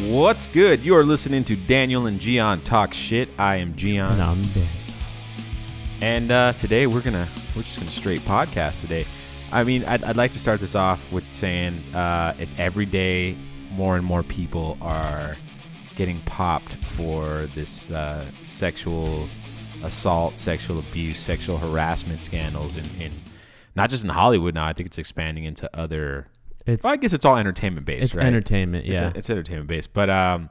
What's good? You are listening to Daniel and Gian Talk Shit. I am Gian. And I'm Dan. And today we're just gonna straight podcast today. I mean, I'd like to start this off with saying every day more and more people are getting popped for this sexual assault, sexual abuse, sexual harassment scandals in not just in Hollywood now. I think it's expanding into other. I guess it's all entertainment based, it's right? Entertainment, yeah. It's entertainment based. But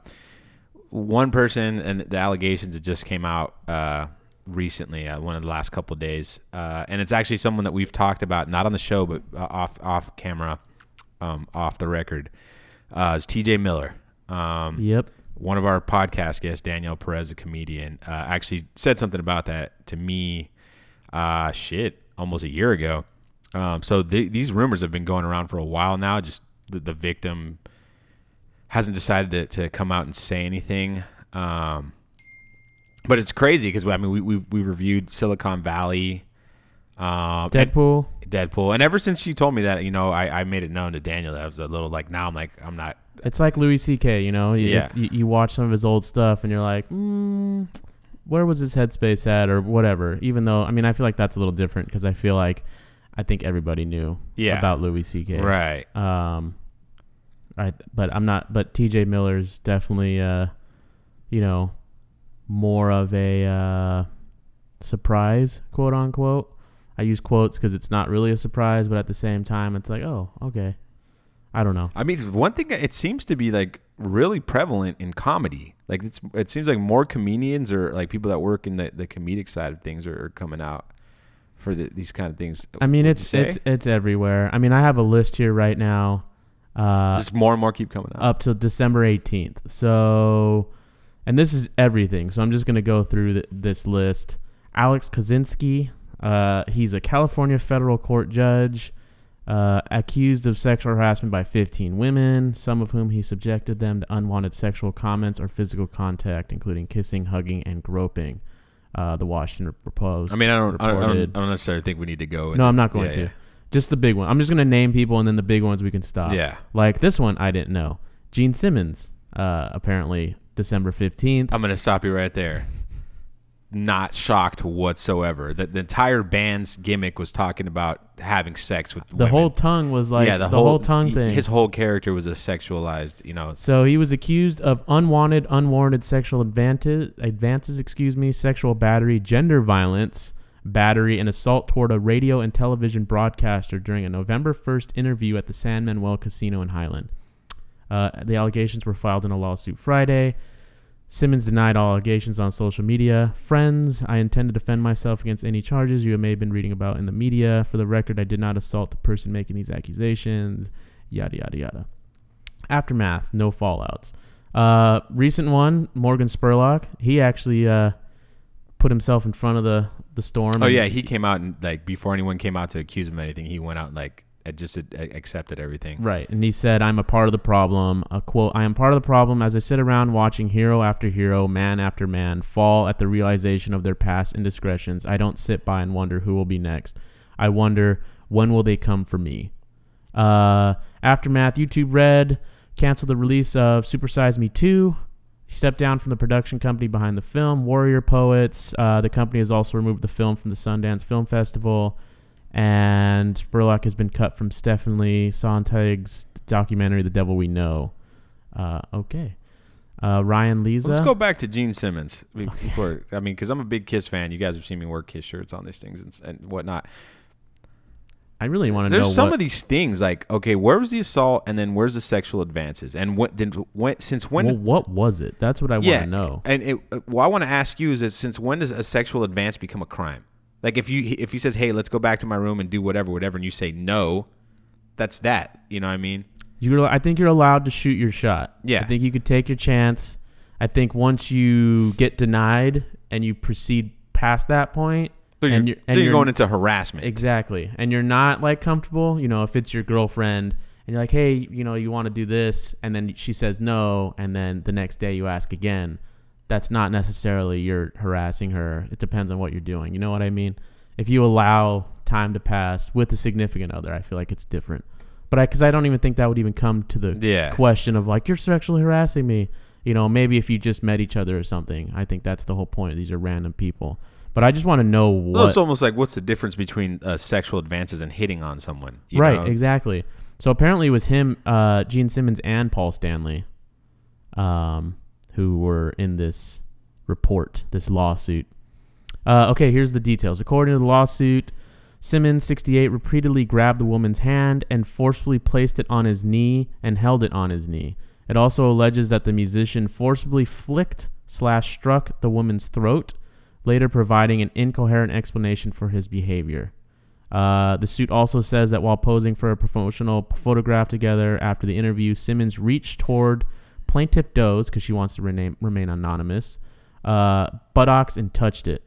one person, and the allegations that just came out recently, one of the last couple of days, and it's actually someone that we've talked about, not on the show, but off camera, off the record, is TJ Miller. Yep. One of our podcast guests, Daniel Perez, a comedian, actually said something about that to me, almost a year ago. So these rumors have been going around for a while now. Just the victim hasn't decided to come out and say anything. But it's crazy because we reviewed Silicon Valley, Deadpool, and ever since she told me that, I made it known to Daniel that I was a little like, now I'm like, I'm not. It's like Louis C.K. Yeah. You watch some of his old stuff and you're like, where was his headspace at or whatever. Even though, I feel like that's a little different because I think everybody knew about Louis C.K. Right. But TJ Miller's definitely, more of a surprise, quote unquote. I use quotes because it's not really a surprise, but at the same time, it's like, oh, okay. I don't know. One thing, it seems to be like really prevalent in comedy. Like it seems like more comedians or like people that work in the comedic side of things are coming out for these kind of things. It's everywhere. I have a list here right now. Just more and more keep coming up till December 18th. So, and this is everything. So I'm just going to go through this list. Alex Kaczynski, he's a California federal court judge, accused of sexual harassment by 15 women, some of whom he subjected them to unwanted sexual comments or physical contact, including kissing, hugging, and groping. The Washington Post. I don't necessarily think we need to go. No, I'm not going to. Yeah. Just the big one. I'm just going to name people, and then the big ones we can stop. Yeah. Like this one, I didn't know. Gene Simmons, apparently December 15th. I'm going to stop you right there. Not shocked whatsoever. The entire band's gimmick was talking about having sex with women. The whole tongue was like the whole tongue thing. His whole character was a sexualized, So he was accused of unwarranted sexual advances, sexual battery, gender violence, battery, and assault toward a radio and television broadcaster during a November 1st interview at the San Manuel Casino in Highland. The allegations were filed in a lawsuit Friday. Simmons denied all allegations on social media. Friends, I intend to defend myself against any charges you may have been reading about in the media. For the record, I did not assault the person making these accusations. Yada, yada, yada. Aftermath, no fallouts. Recent one, Morgan Spurlock. He actually put himself in front of the storm. Oh, yeah. He came out and, like, before anyone came out to accuse him of anything, he went out and, like, just accepted everything. Right. And he said, I'm a part of the problem. A quote, I am part of the problem as I sit around watching hero after hero, man after man, fall at the realization of their past indiscretions. I don't sit by and wonder who will be next. I wonder, when will they come for me? Aftermath, YouTube Red canceled the release of Super Size Me 2. He stepped down from the production company behind the film, Warrior Poets. The company has also removed the film from the Sundance Film Festival. And Spurlock has been cut from Stephanie Sontag's documentary, The Devil We Know. Okay. Ryan Leza. Let's go back to Gene Simmons. Because I'm a big Kiss fan. You guys have seen me wear Kiss shirts on these things and whatnot. I really want to know. There's some of these things like, okay, where was the assault, and then where's the sexual advances, and since when? Well, what was it? That's what I want to know. And what I want to ask you is that since when does a sexual advance become a crime? Like if he says, hey, let's go back to my room and do whatever, and you say no, that's that. You know what I mean? I think you're allowed to shoot your shot. Yeah. I think you could take your chance. I think once you get denied and you proceed past that point, then you're going into harassment. Exactly. And you're not like comfortable, if it's your girlfriend and you're like, hey, you want to do this, and then she says no, and then the next day you ask again. That's not necessarily you're harassing her. It depends on what you're doing. You know what I mean? If you allow time to pass with a significant other, I feel like it's different. But because I don't even think that would even come to the question of like, you're sexually harassing me. You know, maybe if you just met each other or something. I think that's the whole point. These are random people. But I just want to know what... Well, it's almost like, what's the difference between sexual advances and hitting on someone? You know? Exactly. So apparently it was him, Gene Simmons, and Paul Stanley, who were in this report, this lawsuit. Okay, here's the details. According to the lawsuit, Simmons, 68, repeatedly grabbed the woman's hand and forcefully placed it on his knee and held it on his knee. It also alleges that the musician forcibly flicked/struck the woman's throat, later providing an incoherent explanation for his behavior. The suit also says that while posing for a promotional photograph together after the interview, Simmons reached toward plaintiff Doe's, because she wants to remain anonymous, buttocks and touched it.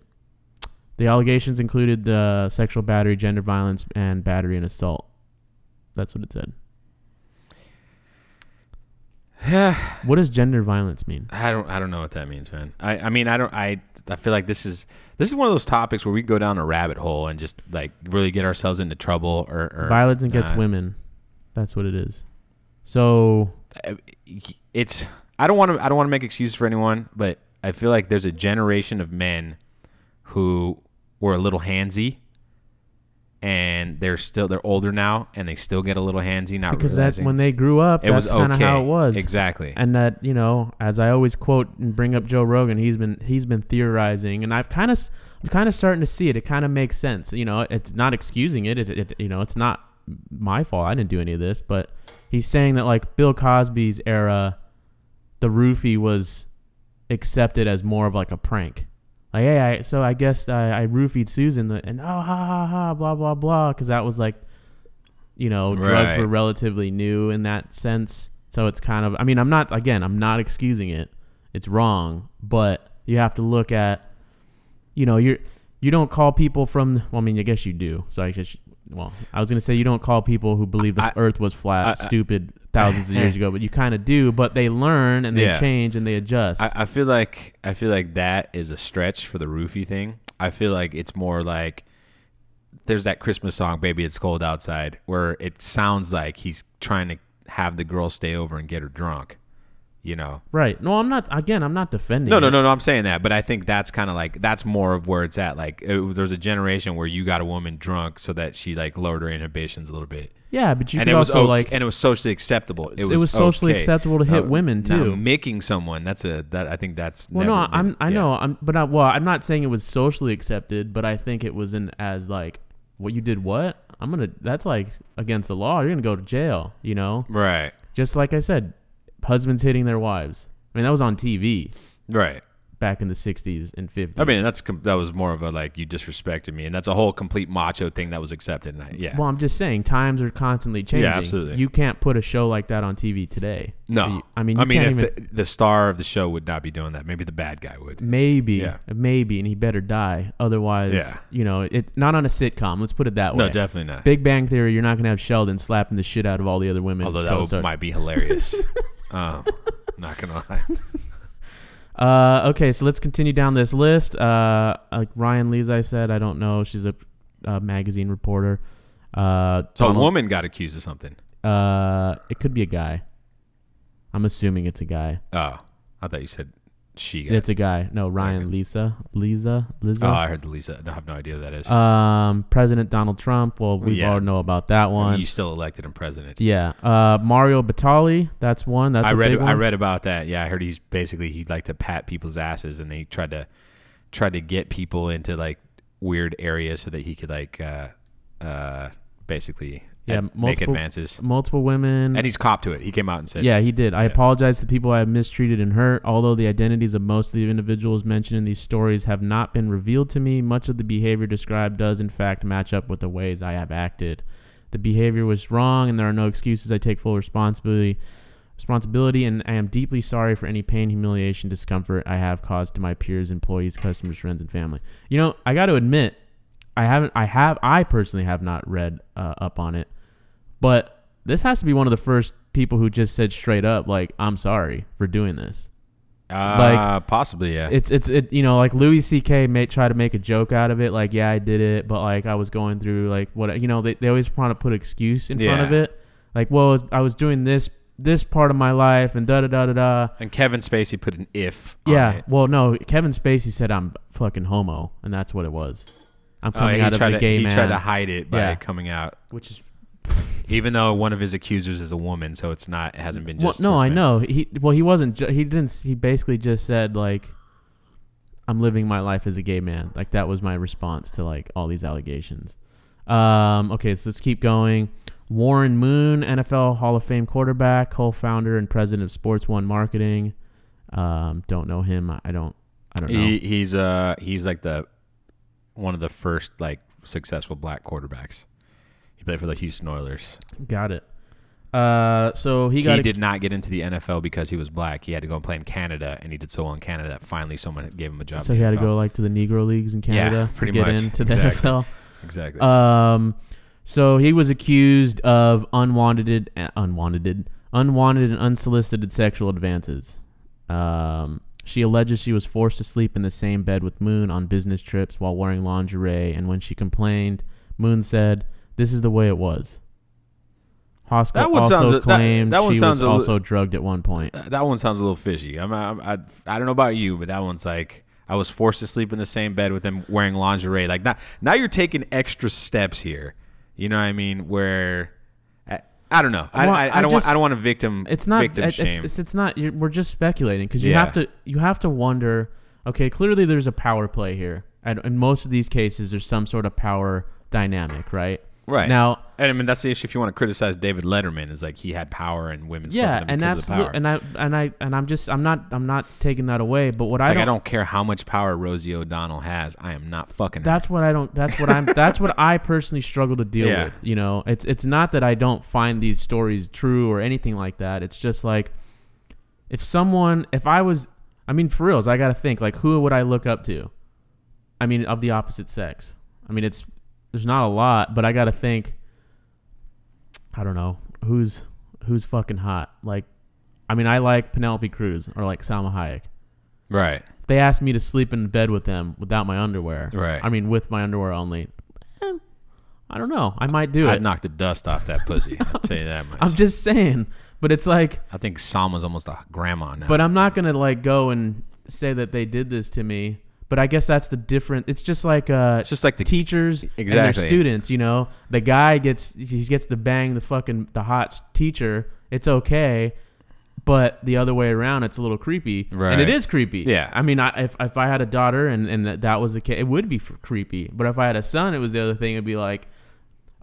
The allegations included the sexual battery, gender violence, and battery and assault. That's what it said. What does gender violence mean? I don't know what that means, man. I feel like this is one of those topics where we go down a rabbit hole and just like really get ourselves into trouble or violence against women. That's what it is. So it's I don't want to make excuses for anyone, but I feel like there's a generation of men who were a little handsy, and they're older now, and they still get a little handsy. Not because realizing. That's when they grew up. That's kind of how it was. Exactly. And that, you know, as I always quote and bring up Joe Rogan, he's been theorizing, and I'm kind of starting to see it. It kind of makes sense. You know, it's not excusing it. It you know, it's not my fault. I didn't do any of this, but he's saying that like Bill Cosby's era, the roofie was accepted as more of like a prank. Like, hey, so I guess I roofied Susan, and ha ha ha, blah blah blah, because that was like, you know, drugs were relatively new in that sense. So it's kind of, I mean, I'm not excusing it. It's wrong, but you have to look at, you know, you don't call people from. Well, I mean, I guess you do. So I guess, I was gonna say you don't call people who believe the Earth was flat stupid thousands of years ago, but you kind of do. But they learn and they change and they adjust. I feel like that is a stretch for the roofie thing. I feel like it's more like there's that Christmas song, "Baby It's Cold Outside," where it sounds like he's trying to have the girl stay over and get her drunk. You know, right? No, I'm not. Again, I'm not defending. No. I'm saying that, but I think that's kind of like that's more of where it's at. Like there's a generation where you got a woman drunk so that she like lowered her inhibitions a little bit. Yeah, but you could also like, and it was socially acceptable. It was socially acceptable to hit women too. Making someone I think that's. Well, no, I know. I'm not saying it was socially accepted, but I think it wasn't as like what you did. What that's like against the law. You're gonna go to jail. You know, right? Just like I said. Husbands hitting their wives. I mean, that was on TV. Right. Back in the 60s and 50s. I mean, that was more of a, like, you disrespected me. And that's a whole complete macho thing that was accepted. Well, I'm just saying, times are constantly changing. Yeah, absolutely. You can't put a show like that on TV today. No. If the star of the show would not be doing that, maybe the bad guy would. Maybe. And he better die. Otherwise, you know, not on a sitcom. Let's put it that way. No, definitely not. Big Bang Theory, you're not going to have Sheldon slapping the shit out of all the other women. Although that might be hilarious. Not gonna lie. Okay, so let's continue down this list. Like Ryan Lees, I said, I don't know. She's a magazine reporter. So a woman got accused of something. It could be a guy. I'm assuming it's a guy. Oh, I thought you said she got. It's a guy. No, Ryan. Lisa. Oh, I heard the Lisa. I have no idea who that is. President Donald Trump. Well, we all know about that one. You still elected him president. Yeah. Mario Batali. That's one. That's a big one. I read about that. Yeah, I heard he'd like to pat people's asses, and they tried to get people into like weird areas so that he could like basically. Make advances. Multiple women. And he's copped to it. He came out and said... Yeah, he did. I apologize to people I have mistreated and hurt. Although the identities of most of the individuals mentioned in these stories have not been revealed to me, much of the behavior described does, in fact, match up with the ways I have acted. The behavior was wrong, and there are no excuses. I take full responsibility, and I am deeply sorry for any pain, humiliation, discomfort I have caused to my peers, employees, customers, friends, and family. You know, I got to admit, I personally have not read up on it. But this has to be one of the first people who just said straight up, like, I'm sorry for doing this. Possibly, yeah. It's you know, like Louis C.K. may try to make a joke out of it, like, yeah, I did it, but like I was going through like what, you know, they always want to put excuse in front of it. Like, well, I was doing this part of my life and da da da da da. And Kevin Spacey put an if. Yeah. On it. Well, no, Kevin Spacey said I'm fucking homo, and that's what it was. I'm coming out as a gay man. He tried to hide it by Yeah. coming out, Which is even though one of his accusers is a woman, so it hasn't been just. Well, no, I men. know. He wasn't. He didn't. He basically just said like, I'm living my life as a gay man. Like that was my response to like all these allegations. Okay, so let's keep going. Warren Moon, NFL Hall of Fame quarterback, co-founder and president of Sports One Marketing. Don't know him. I don't know. He's like one of the first like successful black quarterbacks. He played for the Houston Oilers. Got it. So he did not get into the NFL because he was black. He had to go and play in Canada, and he did so well in Canada that finally someone gave him a job. So he had to go like to the Negro leagues in Canada to get into the NFL. Exactly. So he was accused of unwanted and unsolicited sexual advances. She alleges she was forced to sleep in the same bed with Moon on business trips while wearing lingerie, and when she complained, Moon said, "This is the way it was." Hoskell also claimed she was also drugged at one point. That one sounds a little fishy. I don't know about you, but that one's like, I was forced to sleep in the same bed with them wearing lingerie. Like now you're taking extra steps here. You know what I mean? Where I don't know. I don't want to victim. It's not victim shame. It's not. We're just speculating because you have to wonder. Okay, clearly there's a power play here, and in most of these cases, there's some sort of power dynamic, right? Right. Now, and I mean that's the issue. If you want to criticize David Letterman, is like he had power and women. Yeah, and absolutely. I'm not taking that away. But what I don't care how much power Rosie O'Donnell has. I am not fucking. That's what I personally struggle to deal with. You know, it's not that I don't find these stories true or anything like that. It's just like I mean, for reals, I got to think like, who would I look up to? I mean, of the opposite sex. I mean, there's not a lot, but I got to think, I don't know, who's fucking hot. Like, I mean, I like Penelope Cruz or like Salma Hayek. Right. They asked me to sleep in bed with them without my underwear. Right. I mean, with my underwear only. I don't know. I might do it. I'd knock the dust off that pussy. I'll tell you that much. I'm just saying. But it's like, I think Salma's almost a grandma now. But I'm not going to like go and say that they did this to me. But I guess that's the different. It's just like the teachers and their students. You know, the guy gets to bang the hot teacher. It's okay, but the other way around, it's a little creepy, right? And it is creepy. Yeah. I mean, if I had a daughter and that was the case, it would be creepy. But if I had a son, it was the other thing. It'd be like,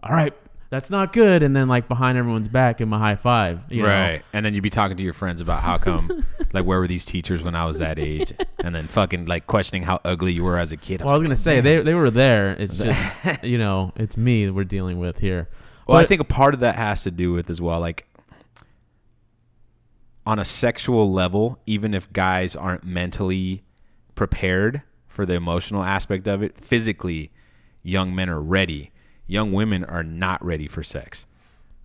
all right, that's not good. And then like behind everyone's back, give them a high five. You know? And then you'd be talking to your friends about how come, like, where were these teachers when I was that age? And then fucking like questioning how ugly you were as a kid. I was going to say, they were there. It's just, you know, it's me that we're dealing with here. Well, I think a part of that has to do with as well, like, on a sexual level, even if guys aren't mentally prepared for the emotional aspect of it, physically, young men are ready. Young women are not ready for sex.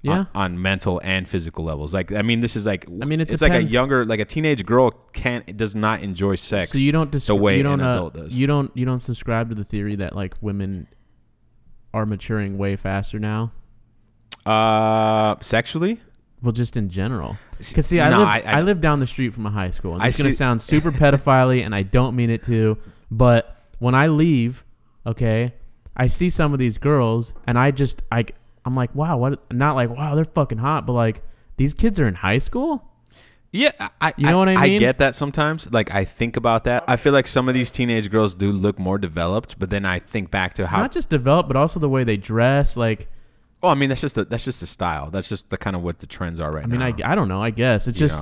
Yeah. On mental and physical levels. Like, I mean, this is like, it's like a teenage girl does not enjoy sex. So you don't the way an adult does. You don't subscribe to the theory that like women are maturing way faster now. Sexually? Well, just in general. Because see, I live down the street from a high school. And it's going to sound super pedophile-y, and I don't mean it to. But when I leave, okay, I see some of these girls, and I'm like, wow, what? Not like, wow, they're fucking hot, but like, these kids are in high school? Yeah, you know what I mean? I get that sometimes. Like, I think about that. I feel like some of these teenage girls do look more developed, but then I think back to how not just developed, but also the way they dress. Like, well, I mean, that's just the style. That's just the kind of what the trends are right now. I mean, I don't know. I guess it's just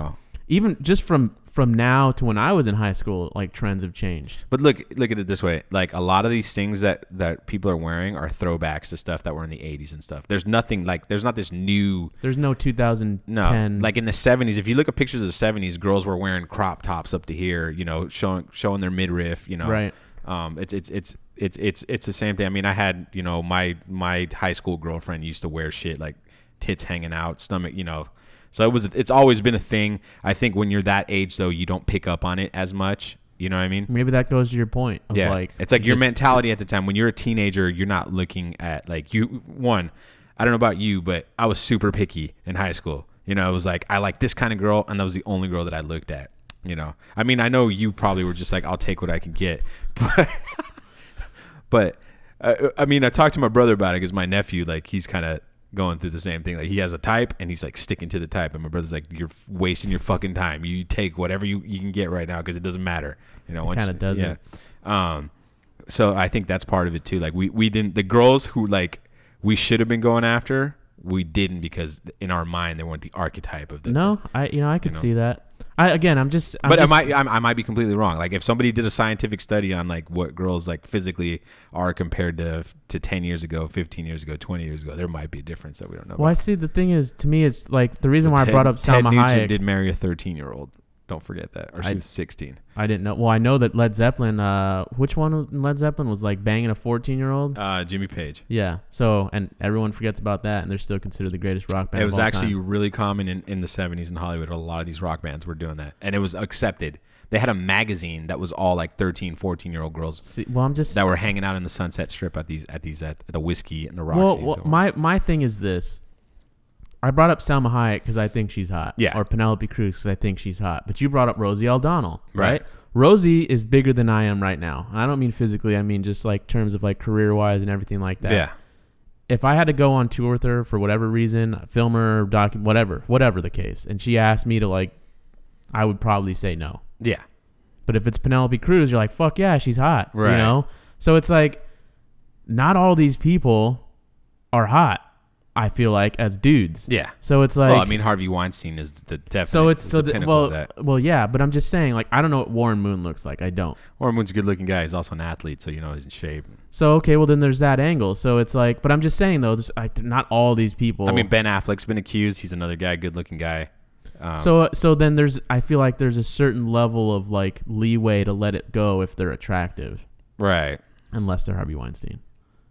even just from now to when I was in high school, like trends have changed. But look at it this way: like a lot of these things that people are wearing are throwbacks to stuff that were in the 80s and stuff. There's nothing like there's not this new. There's no 2010. No, like in the 70s. If you look at pictures of the 70s, girls were wearing crop tops up to here. You know, showing their midriff. You know, right. It's the same thing. I mean, I had, you know, my high school girlfriend used to wear shit like tits hanging out, stomach, you know. So it's always been a thing. I think when you're that age though, you don't pick up on it as much. You know what I mean? Maybe that goes to your point. Of It's like your mentality at the time when you're a teenager. You're not looking at like I don't know about you, but I was super picky in high school. You know, it was like, I like this kind of girl, and that was the only girl that I looked at. You know, I mean, I know you probably were just like, I'll take what I can get. But I mean, I talked to my brother about it because my nephew, like, he's kind of going through the same thing. Like, he has a type, and he's like sticking to the type. And my brother's like, you're wasting your fucking time. You take whatever you can get right now because it doesn't matter. You know, it kind of doesn't. Yeah. So I think that's part of it too. Like, we didn't, the girls who like we should have been going after, we didn't, because in our mind they weren't the archetype of the. No, I could see that. I might be completely wrong. Like, if somebody did a scientific study on like what girls like physically are compared to 10 years ago, 15 years ago, 20 years ago, there might be a difference that we don't know. Well, I see. The thing is, to me, it's like the reason why I brought up Salma Hayek. Ted Nugent did marry a 13-year-old. Don't forget that. Or she was 16. I didn't know. Well, I know that Led Zeppelin, which one in Led Zeppelin was like banging a 14-year-old? Jimmy Page. Yeah. So, and everyone forgets about that, and they're still considered the greatest rock band. It was of all actually time. really common in the 70s in Hollywood. A lot of these rock bands were doing that, and it was accepted. They had a magazine that was all like 13, 14-year-old girls that were hanging out in the Sunset Strip at the Whiskey and the Roxy. Well, my thing is this. I brought up Salma Hayek because I think she's hot. Yeah. Or Penelope Cruz because I think she's hot. But you brought up Rosie O'Donnell, right? Rosie is bigger than I am right now. And I don't mean physically. I mean just like terms of like career-wise and everything like that. Yeah. If I had to go on tour with her for whatever reason, film her, whatever the case, and she asked me to like, I would probably say no. Yeah. But if it's Penelope Cruz, you're like, fuck yeah, she's hot. Right. You know? So it's like, not all these people are hot. I feel like as dudes. Yeah. So it's like, well, I mean, Harvey Weinstein is the definite. Well, yeah, but I'm just saying, like, I don't know what Warren Moon looks like. I don't. Warren Moon's a good-looking guy. He's also an athlete, so you know he's in shape. So okay, well then there's that angle. So it's like, but I'm just saying though, not all these people. I mean, Ben Affleck's been accused. He's another guy, good-looking guy. So then I feel like there's a certain level of like leeway to let it go if they're attractive, right? Unless they're Harvey Weinstein,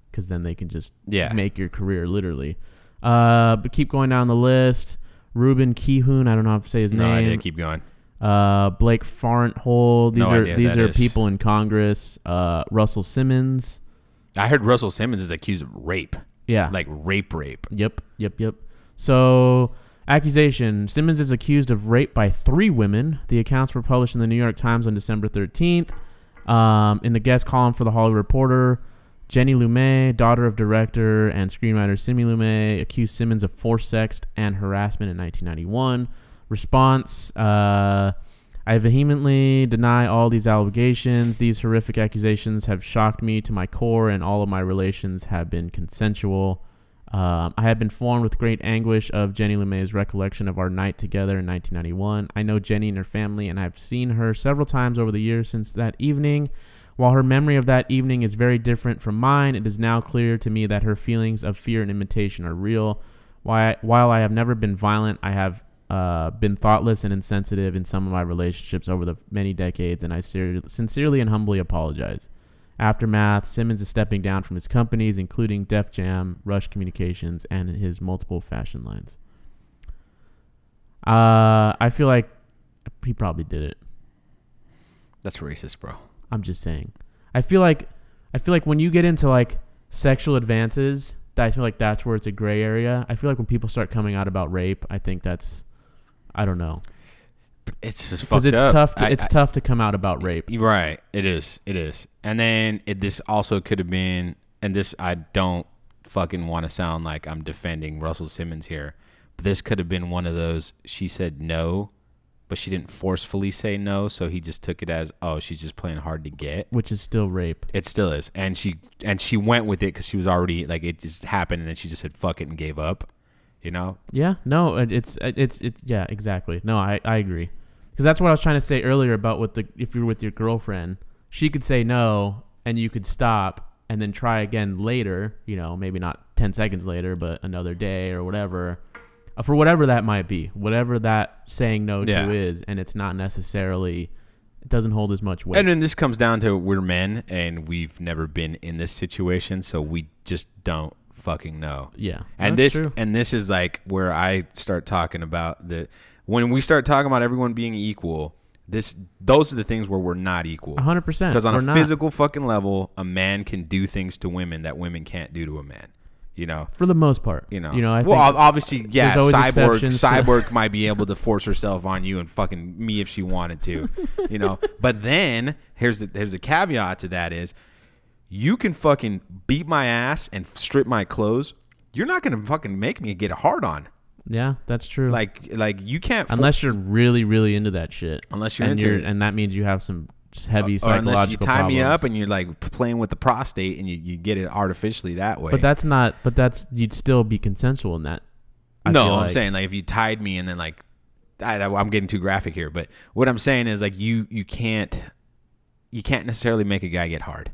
because then they can just make your career literally. But keep going down the list. Ruben Kihun, I don't know how to say his name. No idea. Keep going. Blake Farenthold. These are people in Congress. Russell Simmons. I heard Russell Simmons is accused of rape. Yeah. Like rape. Yep. So, accusation. Simmons is accused of rape by 3 women. The accounts were published in the New York Times on December 13th. In the guest column for the Hollywood Reporter, Jenny Lumet, daughter of director and screenwriter Simi Lumet, accused Simmons of forced sex and harassment in 1991. Response, I vehemently deny all these allegations. These horrific accusations have shocked me to my core, and all of my relations have been consensual. I have been formed with great anguish of Jenny Lumet's recollection of our night together in 1991. I know Jenny and her family, and I've seen her several times over the years since that evening. While her memory of that evening is very different from mine, it is now clear to me that her feelings of fear and imitation are real. While I have never been violent, I have been thoughtless and insensitive in some of my relationships over the many decades, and I sincerely and humbly apologize. Aftermath, Simmons is stepping down from his companies, including Def Jam, Rush Communications, and his multiple fashion lines. I feel like he probably did it. That's racist, bro. I'm just saying. I feel like when you get into like sexual advances, I feel like that's where it's a gray area. I feel like when people start coming out about rape, I think that's, I don't know. It's just fucked up. Because it's tough to come out about rape. Right. It is. And then this also could have been, and this, I don't fucking want to sound like I'm defending Russell Simmons here, but this could have been one of those, she said no, but she didn't forcefully say no, so he just took it as, oh, she's just playing hard to get. Which is still rape. It still is. And she went with it because she was already, like, it just happened, and then she just said fuck it and gave up, you know? Yeah, no, yeah, exactly. No, I agree. Because that's what I was trying to say earlier about if you're with your girlfriend, she could say no, and you could stop, and then try again later, you know, maybe not 10 seconds later, but another day or whatever. For whatever that might be, whatever that saying no to is, and it's not necessarily, it doesn't hold as much weight. And then this comes down to we're men, and we've never been in this situation, so we just don't fucking know. Yeah, and that's true. And this is like where I start talking about when we start talking about everyone being equal. Those are the things where we're not equal. 100%. Because on a physical fucking level, a man can do things to women that women can't do to a man. You know, for the most part, you know, I think obviously, yeah. Cyborg to... might be able to force herself on you and fucking me if she wanted to, you know. But then here's the caveat to that is, you can fucking beat my ass and strip my clothes. You're not gonna fucking make me get a hard on. Yeah, that's true. Like you can't unless you're really, really into that shit. Unless you're into it, and that means you have some heavy psychological unless you tie problems. me up and you're like playing with the prostate and you get it artificially that way. But that's you'd still be consensual in that. I'm saying like if you tied me and then like I'm getting too graphic here, but what I'm saying is like you can't necessarily make a guy get hard.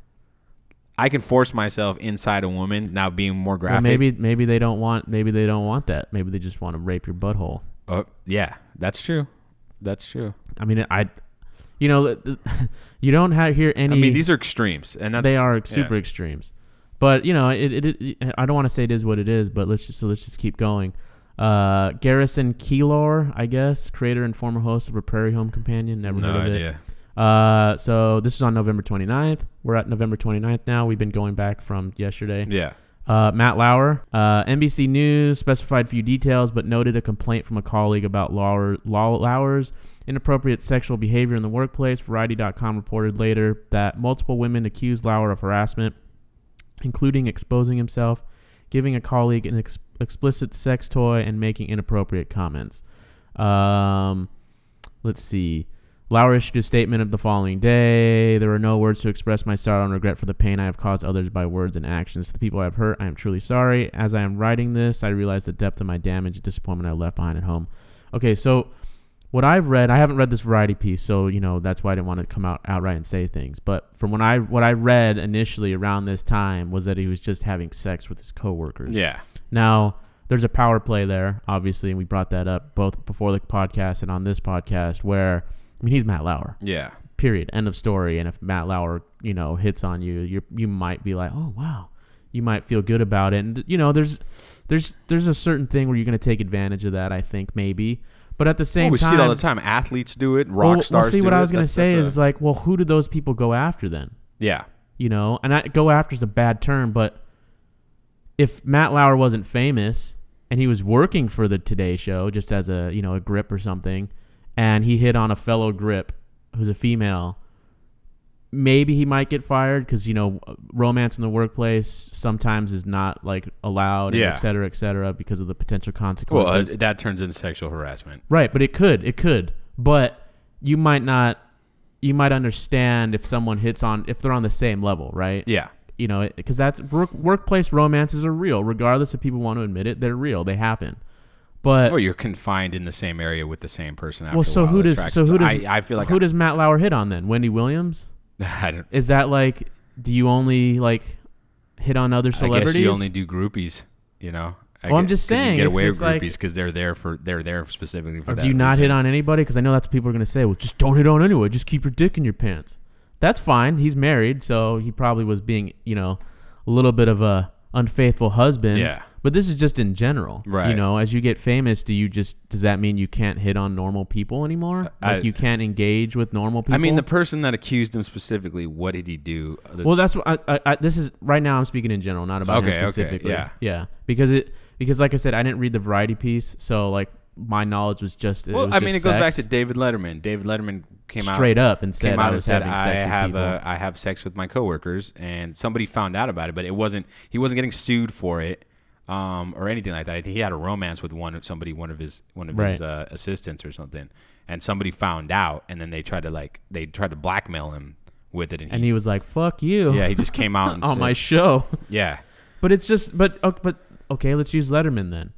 I can force myself inside a woman, now being more graphic. Well, maybe they don't want that. Maybe they just want to rape your butthole. Oh yeah, that's true. I mean, you don't hear any. I mean, these are extremes, and they are super extremes. But I don't want to say it is what it is, but let's just keep going. Garrison Keillor, I guess, creator and former host of A Prairie Home Companion. Never heard of it. So this is on November 29th. We're at November 29th now. We've been going back from yesterday. Yeah. Matt Lauer, NBC News specified few details, but noted a complaint from a colleague about Lauer's inappropriate sexual behavior in the workplace. Variety.com reported later that multiple women accused Lauer of harassment, including exposing himself, giving a colleague an explicit sex toy, and making inappropriate comments. Let's see. Lauer issued a statement of the following day. There are no words to express my sorrow and regret for the pain I have caused others by words and actions. To the people I have hurt, I am truly sorry. As I am writing this, I realize the depth of my damage and disappointment I left behind at home. Okay, so what I've read, I haven't read this Variety piece, so that's why I didn't want to come out outright and say things. But from what I read initially around this time was that he was just having sex with his coworkers. Yeah. Now, there's a power play there, obviously, and we brought that up both before the podcast and on this podcast where, I mean, he's Matt Lauer. Yeah. Period. End of story. And if Matt Lauer, hits on you, you might be like, oh wow, you might feel good about it. And there's a certain thing where you're going to take advantage of that. I think maybe, but at the same time, we see it all the time. Athletes do it. Rock stars. See, do what it. I was going to say is like, well, who do those people go after then? Yeah. And go after is a bad term, but if Matt Lauer wasn't famous and he was working for the Today Show just as a grip or something, and he hit on a fellow grip who's a female, maybe he might get fired because, romance in the workplace sometimes is not like allowed, et cetera, because of the potential consequences. Well, that turns into sexual harassment. Right, but it could. But you might understand if someone if they're on the same level, right? Yeah. Because that's workplace romances are real, regardless if people want to admit it. They're real. They happen. But you're confined in the same area with the same person. After who does Matt Lauer hit on then? Wendy Williams? I don't. Is that like? Do you only like hit on other celebrities? I guess you only do groupies. I'm just saying. You get away with groupies because they're there specifically for that. Do you not hit on anybody? Because I know that's what people are going to say. Well, just don't hit on anyway. Just keep your dick in your pants. That's fine. He's married, so he probably was being a little bit of a unfaithful husband. Yeah. But this is just in general, right? As you get famous, does that mean you can't hit on normal people anymore? You can't engage with normal people? I mean, the person that accused him specifically, what did he do? Well, that's what this is right now. I'm speaking in general, not about him specifically. Okay, yeah. Because like I said, I didn't read the Variety piece, so like my knowledge was just. Well, it goes back to David Letterman. David Letterman came out straight up and said, "I was having sex with people. I have sex with my coworkers," and somebody found out about it, but he wasn't getting sued for it. Or anything like that. I think he had a romance with one of his assistants or something, and somebody found out, and then they tried to blackmail him with it, and he was like, "Fuck you." Yeah, he just came out and on my show. Yeah, but it's just, but okay, let's use Letterman then.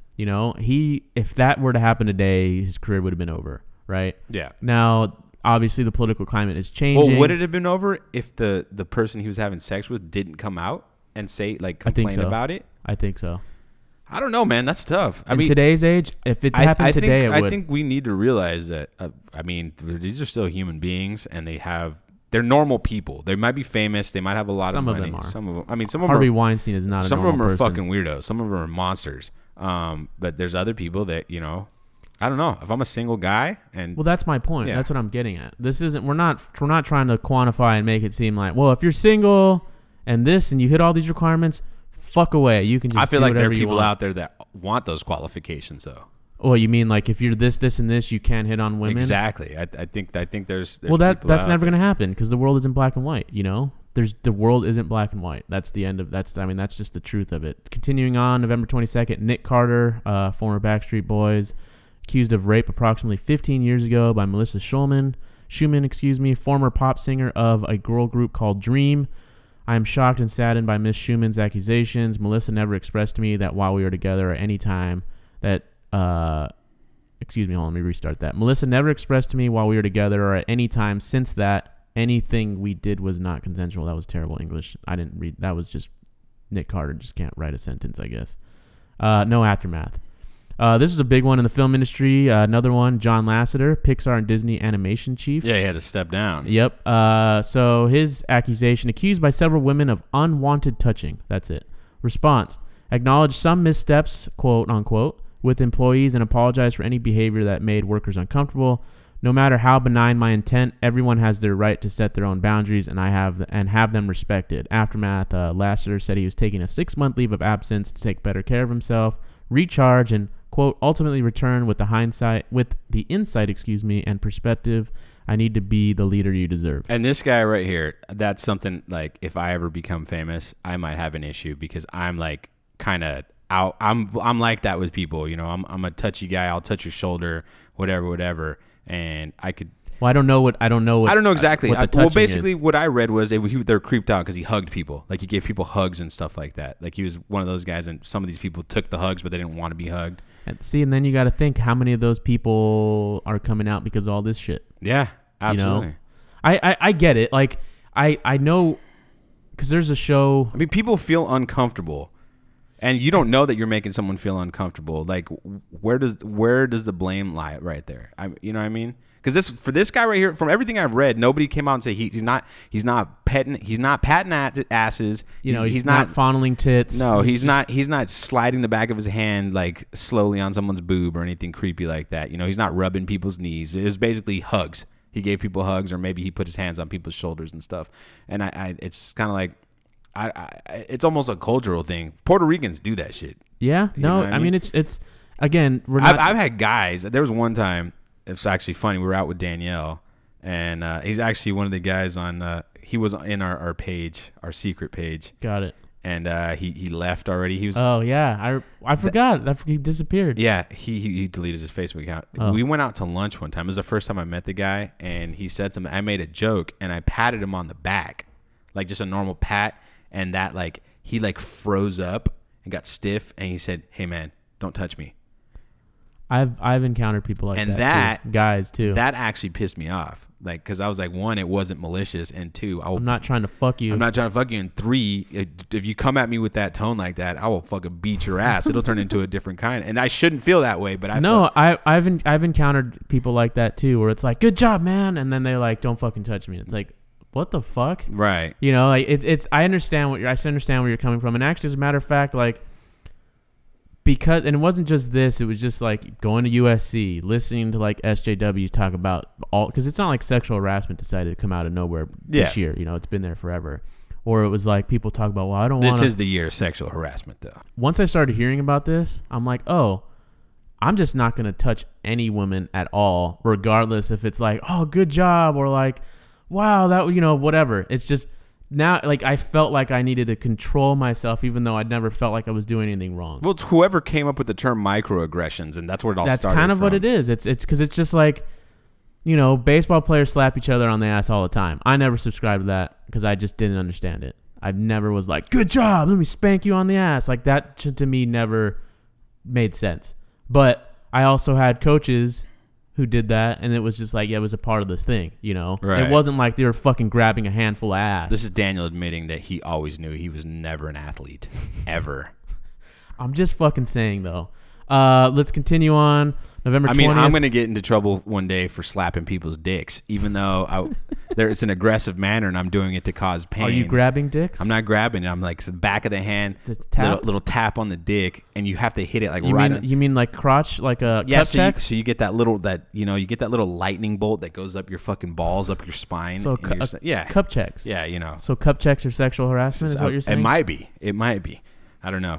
If that were to happen today, his career would have been over, right? Yeah. Now, obviously, the political climate is changing. Well, would it have been over if the person he was having sex with didn't come out and complain about it? I think so. I don't know, man. That's tough. In today's age, if it happened today, it would. I think we need to realize that. These are still human beings, and they're normal people. They might be famous. They might have a lot of money. Some of them. Harvey Weinstein is not. Some of them are person. fucking weirdos. Some of them are monsters. But there's other people that I don't know. If I'm a single guy, well, that's my point. Yeah. That's what I'm getting at. This isn't. We're not trying to quantify and make it seem like, well, if you're single and you hit all these requirements, fuck away. You can just I feel do like there are whatever you people want. out there that want those qualifications, though. Oh, you mean like if you're this, and this, you can't hit on women? Exactly. I think there's well, that's never going to happen because the world isn't black and white, you know? The world isn't black and white. That's the end of that's just the truth of it. Continuing on, November 22nd, Nick Carter, former Backstreet Boys, accused of rape approximately 15 years ago by Melissa Schumann, former pop singer of a girl group called Dream. I am shocked and saddened by Miss Schumann's accusations. Melissa never expressed to me that while we were together or any time that excuse me, hold on, let me restart that. Melissa never expressed to me while we were together or at any time since that anything we did was not consensual. That was terrible English. I didn't read. That was just Nick Carter just can't write a sentence, I guess. No aftermath. This is a big one in the film industry. Another one, John Lasseter, Pixar and Disney animation chief. Yeah, he had to step down. Yep. So his accusation, accused by several women of unwanted touching. That's it. Response, acknowledged some missteps, quote unquote, with employees and apologized for any behavior that made workers uncomfortable. No matter how benign my intent, everyone has their right to set their own boundaries, and have them respected. Aftermath, Lasseter said he was taking a 6-month leave of absence to take better care of himself, recharge, and quote ultimately return with the insight, and perspective. I need to be the leader you deserve. And this guy right here, that's something like if I ever become famous, I might have an issue because I'm like kind of out. I'm like that with people, you know. I'm a touchy guy. I'll touch your shoulder, whatever. And I could. Well, I don't know exactly. Well, basically, what I read was they're creeped out because he hugged people. Like he gave people hugs and stuff like that. Like he was one of those guys, and some of these people took the hugs, but they didn't want to be hugged. And then you got to think how many of those people are coming out because of all this shit. Yeah, absolutely. You know? I get it. Like I know because there's a show. I mean, people feel uncomfortable. And you don't know that you're making someone feel uncomfortable. Like, where does the blame lie right there? You know what I mean? Because for this guy right here, from everything I've read, nobody came out and said he's not patting asses. You know, he's not fondling tits. No, he's not sliding the back of his hand like slowly on someone's boob or anything creepy like that. You know, he's not rubbing people's knees. It was basically hugs. He gave people hugs, or maybe he put his hands on people's shoulders and stuff. And it's kind of like. It's almost a cultural thing. Puerto Ricans do that shit. Yeah, no, I mean it's again. I've had guys. There was one time. It's actually funny. We were out with Danielle, and he's actually one of the guys on. He was in our page, our secret page. Got it. And he left already. He was. Oh yeah, I forgot. He disappeared. Yeah, he deleted his Facebook account. Oh. We went out to lunch one time. It was the first time I met the guy, and he said something. I made a joke, and I patted him on the back, like just a normal pat. And that he froze up and got stiff, and he said, "Hey man, don't touch me." I've encountered people like that too. Guys too. That actually pissed me off, because I was like, one, it wasn't malicious, and two, I'm not trying to fuck you. And three, if you come at me with that tone like that, I will fucking beat your ass. It'll turn into a different kind, and I shouldn't feel that way. But I've encountered people like that too, where it's like, "Good job, man," and then they don't fucking touch me. It's like, what the fuck? Right. You know, I understand where you're coming from. And actually, as a matter of fact, because, and it wasn't just this, it was just going to USC, listening to SJW talk about because it's not like sexual harassment decided to come out of nowhere this year. You know, it's been there forever. Or it was people talk about, well, I don't want This is the year of sexual harassment, though. Once I started hearing about this, I'm like, oh, I'm just not going to touch any woman at all, regardless if it's oh, good job, or wow, that, whatever. It's just now, I felt like I needed to control myself, even though I'd never felt like I was doing anything wrong. Well, it's whoever came up with the term microaggressions, and that's where it all started. That's kind of what it is. It's because it's just baseball players slap each other on the ass all the time. I never subscribed to that because I just didn't understand it. I never was good job, let me spank you on the ass. That to me never made sense. But I also had coaches who did that, and it was just it was a part of this thing, you know? Right. It wasn't like they were fucking grabbing a handful of ass. This is Daniel admitting that he always knew he was never an athlete. Ever. I'm just fucking saying, though. Let's continue on. November 20th. I'm going to get into trouble one day for slapping people's dicks, even though it's an aggressive manner and I'm doing it to cause pain. Are you grabbing dicks? I'm not grabbing it. I'm the back of the hand, tap? Little tap on the dick, and you have to hit it You mean crotch, a cup check? So you get that little lightning bolt that goes up your fucking balls, up your spine. So cup checks. Yeah, you know. So cup checks are sexual harassment, is what you're saying? It might be. I don't know.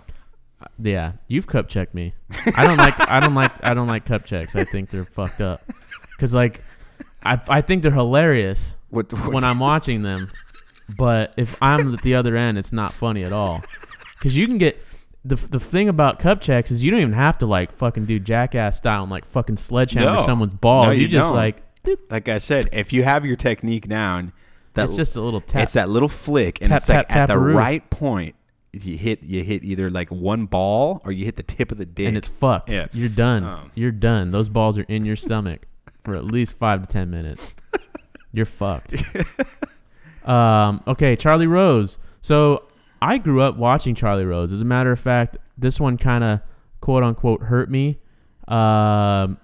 Yeah, you've cup checked me. I don't like cup checks. I think they're fucked up. Cause like, I think they're hilarious when I'm watching them, but if I'm at the other end, it's not funny at all. Cause you can get the thing about cup checks is you don't even have to like fucking do jackass style and like fucking sledgehammer someone's balls. No, you just don't. Like I said, if you have your technique down, it's just a little tap. It's that little flick, and tap, it's like tap, at the tap-a-roo. right point. You hit either like one ball or you hit the tip of the dick, and it's fucked. Yeah. You're done. You're done. Those balls are in your stomach for at least 5 to 10 minutes. You're fucked. Okay, Charlie Rose. So I grew up watching Charlie Rose. As a matter of fact, this one kind of quote unquote hurt me. I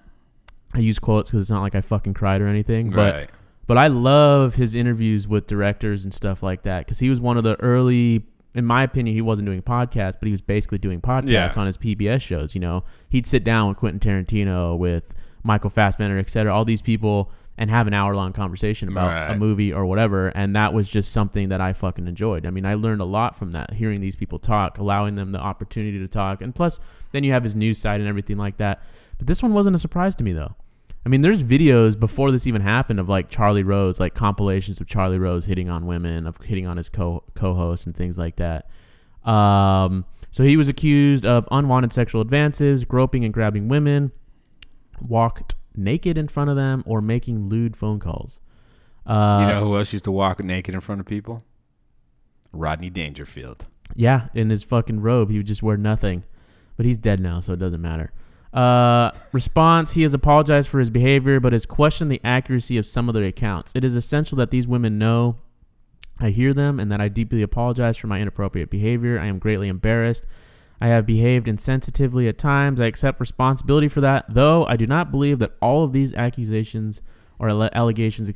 use quotes because it's not like I fucking cried or anything, right. But I love his interviews with directors and stuff like that because he was one of the early. In my opinion, he wasn't doing podcasts, but he was basically doing podcasts on his PBS shows. You know, he'd sit down with Quentin Tarantino, with Michael Fassbender, et cetera, all these people, and have an hour-long conversation about a movie or whatever. And that was just something that I fucking enjoyed. I mean, I learned a lot from that, hearing these people talk, allowing them the opportunity to talk. And plus, then you have his news side and everything like that. But this one wasn't a surprise to me, though. I mean, there's videos before this even happened of like Charlie Rose, like compilations of Charlie Rose hitting on women, of hitting on his co-hosts and things like that. So he was accused of unwanted sexual advances, groping and grabbing women, walked naked in front of them, or making lewd phone calls. You know who else used to walk naked in front of people? Rodney Dangerfield. Yeah, in his fucking robe. He would just wear nothing. But he's dead now, so it doesn't matter. Response: he has apologized for his behavior, but has questioned the accuracy of some of their accounts. It is essential that these women know I hear them and that I deeply apologize for my inappropriate behavior. I am greatly embarrassed. I have behaved insensitively at times. I accept responsibility for that, though I do not believe that all of these accusations or allegations,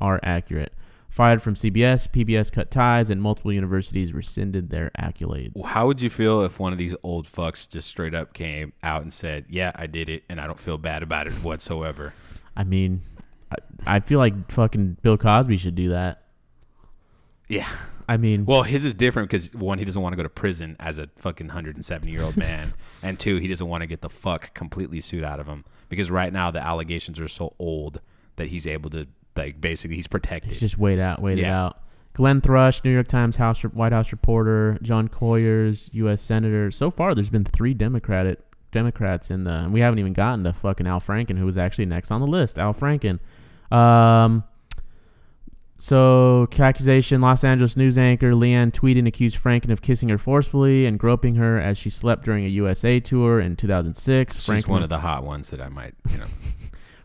are accurate. Fired from CBS, PBS cut ties, and multiple universities rescinded their accolades. How would you feel if one of these old fucks just straight up came out and said, yeah, I did it, and I don't feel bad about it whatsoever? I mean, I feel like fucking Bill Cosby should do that. Yeah. I mean... Well, his is different because, one, he doesn't want to go to prison as a fucking 170-year-old man, and two, he doesn't want to get the fuck completely sued out of him because right now the allegations are so old that he's able to... Like, basically, he's protected. He's just wait it out. Glenn Thrush, New York Times White House reporter. John Coyers, U.S. Senator. So far, there's been 3 Democrats in the... And we haven't even gotten to fucking Al Franken, who was actually next on the list. Al Franken. So, accusation, Los Angeles news anchor Leanne Tweeden accused Franken of kissing her forcefully and groping her as she slept during a USA tour in 2006. She's one of the hot ones that I might,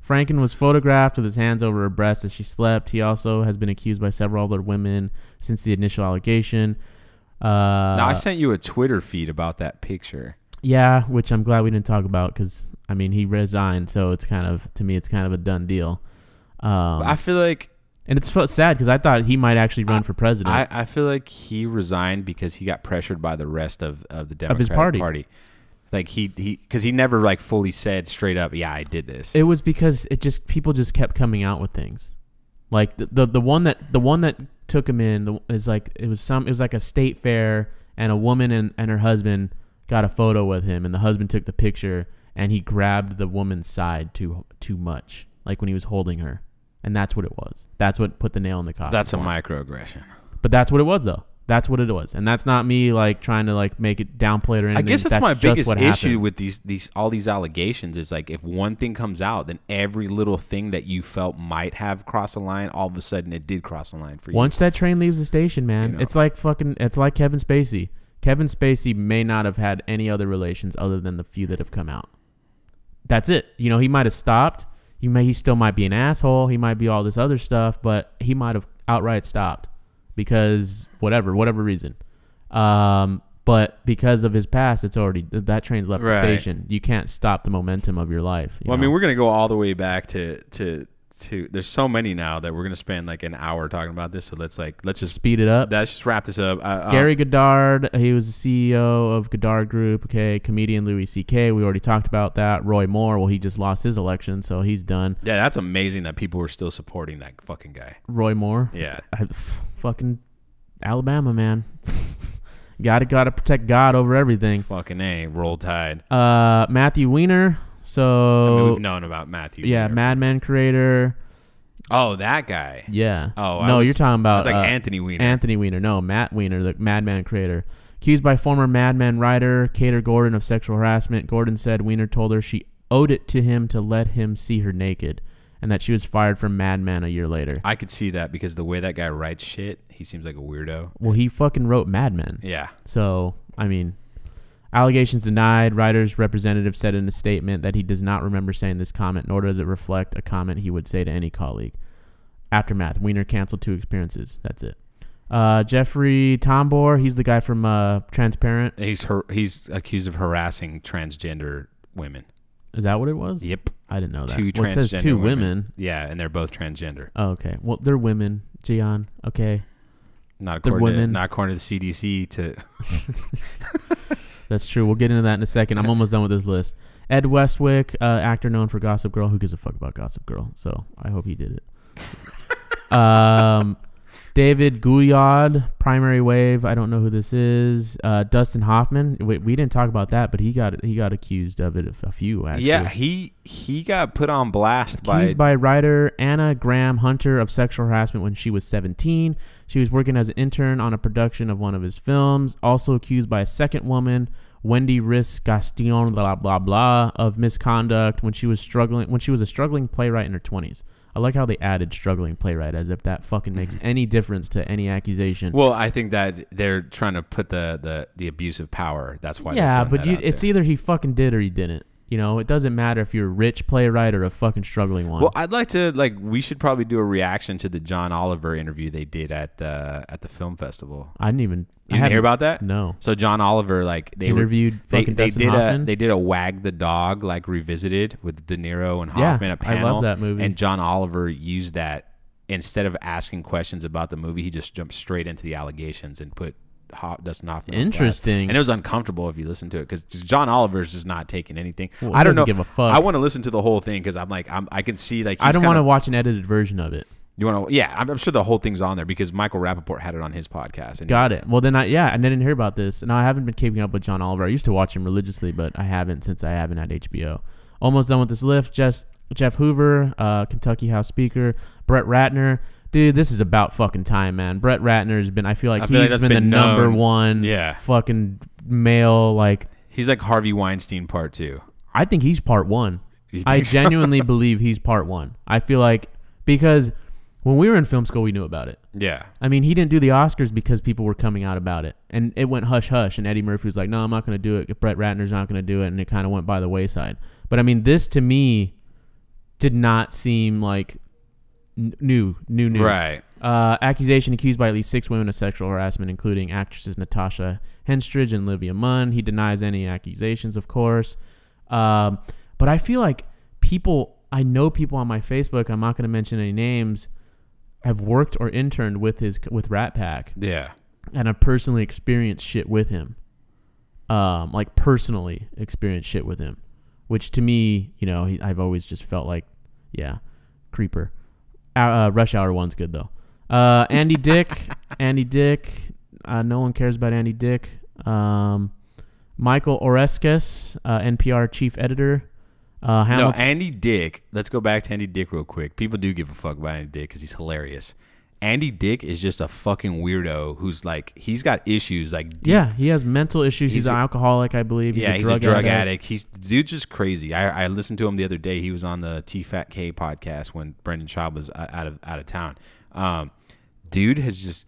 Franken was photographed with his hands over her breast as she slept. He also has been accused by several other women since the initial allegation. Now, I sent you a Twitter feed about that picture. Yeah, which I'm glad we didn't talk about because, I mean, he resigned, so it's kind of, to me, it's kind of a done deal. I feel like... And it's sad because I thought he might actually run for president. I feel like he resigned because he got pressured by the rest of the Democratic Party. Like because he never like fully said straight up, yeah, I did this. It was because people just kept coming out with things. Like the one that took him in is like it was like a state fair and a woman and her husband got a photo with him and the husband took the picture and he grabbed the woman's side too much, like when he was holding her. And that's what it was. That's what put the nail in the coffin. That's a microaggression. But that's what it was, though. That's what it was. And that's not me like trying to like make it downplay it or anything. I guess that's my biggest issue happened. with all these allegations is like if one thing comes out, then every little thing that you felt might have crossed a line, all of a sudden it did cross a line for you. Once that train leaves the station, man, it's like Kevin Spacey. Kevin Spacey may not have had any other relations other than the few that have come out. That's it. He might have stopped. He still might be an asshole. He might be all this other stuff, but he might have outright stopped because whatever reason. But because of his past, it's already that train's left the station. You can't stop the momentum of your life. I mean, we're gonna go all the way back to. There's so many now that we're gonna spend like an hour talking about this. So let's just speed it up. Let's just wrap this up. Gary Godard, he was the CEO of Godard Group. Okay, comedian Louis C.K. We already talked about that. Roy Moore, well, he just lost his election, so he's done. Yeah, that's amazing that people were still supporting that fucking guy. Roy Moore. Yeah, fucking Alabama, man. Gotta protect God over everything. Fucking A. Roll Tide. Matthew Weiner. So I mean, we've known about Matthew. Yeah, Weiner. Mad Men creator. Oh, that guy. Yeah. Oh, no, you're talking about like Anthony Weiner. Anthony Weiner. No, Matt Weiner, the Mad Men creator. Accused by former Mad Men writer Kater Gordon of sexual harassment, Gordon said Weiner told her she owed it to him to let him see her naked, and that she was fired from Mad Men a year later. I could see that because the way that guy writes shit, he seems like a weirdo. Well, he fucking wrote Mad Men. Yeah. So, I mean, allegations denied. Writer's representative said in a statement that he does not remember saying this comment, nor does it reflect a comment he would say to any colleague. Aftermath. Weiner canceled 2 appearances. That's it. Jeffery Tambor, he's the guy from Transparent. He's accused of harassing transgender women. Is that what it was? Yep. I didn't know that. 2 well, it says 2 women. Yeah, and they're both transgender. Oh, okay. Well, they're women, Gian. Okay. Not according to the CDC. That's true. We'll get into that in a second. I'm almost done with this list. Ed Westwick, actor known for Gossip Girl. Who gives a fuck about Gossip Girl? So I hope he did it. David Gouillard, Primary Wave. I don't know who this is. Dustin Hoffman. We didn't talk about that, but he got accused of it a few actually. Yeah, he got put on blast accused by writer Anna Graham Hunter of sexual harassment when she was 17. She was working as an intern on a production of one of his films. Also accused by a second woman, Wendy Riss Gaston, blah blah blah, of misconduct when she was a struggling playwright in her 20s. I like how they added struggling playwright as if that fucking makes any difference to any accusation. Well, I think that they're trying to put the abuse of power. That's why. Yeah, but it's either he fucking did or he didn't. You know, it doesn't matter if you're a rich playwright or a fucking struggling one. Well, I'd like to we should probably do a reaction to the John Oliver interview they did at the film festival. I didn't even. You didn't hear about that? No. So John Oliver, they interviewed Dustin Hoffman? They did a Wag the Dog revisited with De Niro and Hoffman at panel. I love that movie. And John Oliver used that instead of asking questions about the movie, he just jumped straight into the allegations and put Dustin Hoffman. Interesting. And it was uncomfortable if you listen to it because John Oliver's just not taking anything. Well, I don't know. Give a fuck. I want to listen to the whole thing because I can see I don't want to watch an edited version of it. You want to? Yeah, I'm sure the whole thing's on there because Michael Rappaport had it on his podcast. And Got it. Well, then I didn't hear about this. Now I haven't been keeping up with John Oliver. I used to watch him religiously, but I haven't since I haven't had HBO. Almost done with this list. Jeff Hoover, Kentucky House Speaker, Brett Ratner. Dude, this is about fucking time, man. Brett Ratner's been. I feel like he's been the number one. Yeah. Fucking male. He's like Harvey Weinstein Part 2. I think he's Part 1. I genuinely believe he's Part 1. I feel like because when we were in film school, we knew about it. Yeah. I mean, he didn't do the Oscars because people were coming out about it. And it went hush-hush, and Eddie Murphy was like, no, I'm not going to do it if Brett Ratner's not going to do it, and it kind of went by the wayside. But, I mean, this, to me, did not seem like new news. Right. Accusation accused by at least 6 women of sexual harassment, including actresses Natasha Henstridge and Olivia Munn. He denies any accusations, of course. But I feel like I know people on my Facebook, I'm not going to mention any names, have worked or interned with Rat Pack. Yeah. And have personally experienced shit with him. Personally experienced shit with him. Which to me, I've always just felt like, yeah, creeper. Rush Hour 1's good though. Andy Dick. No one cares about Andy Dick. Michael Oreskes, NPR chief editor. No, Andy Dick. Let's go back to Andy Dick real quick. People do give a fuck about Andy Dick because he's hilarious. Andy Dick is just a fucking weirdo who's he's got issues Yeah, he has mental issues. He's an alcoholic, I believe. He's a drug addict. The dude's just crazy. I listened to him the other day. He was on the T-Fat-K podcast when Brendan Schaub was out of town. Dude has just...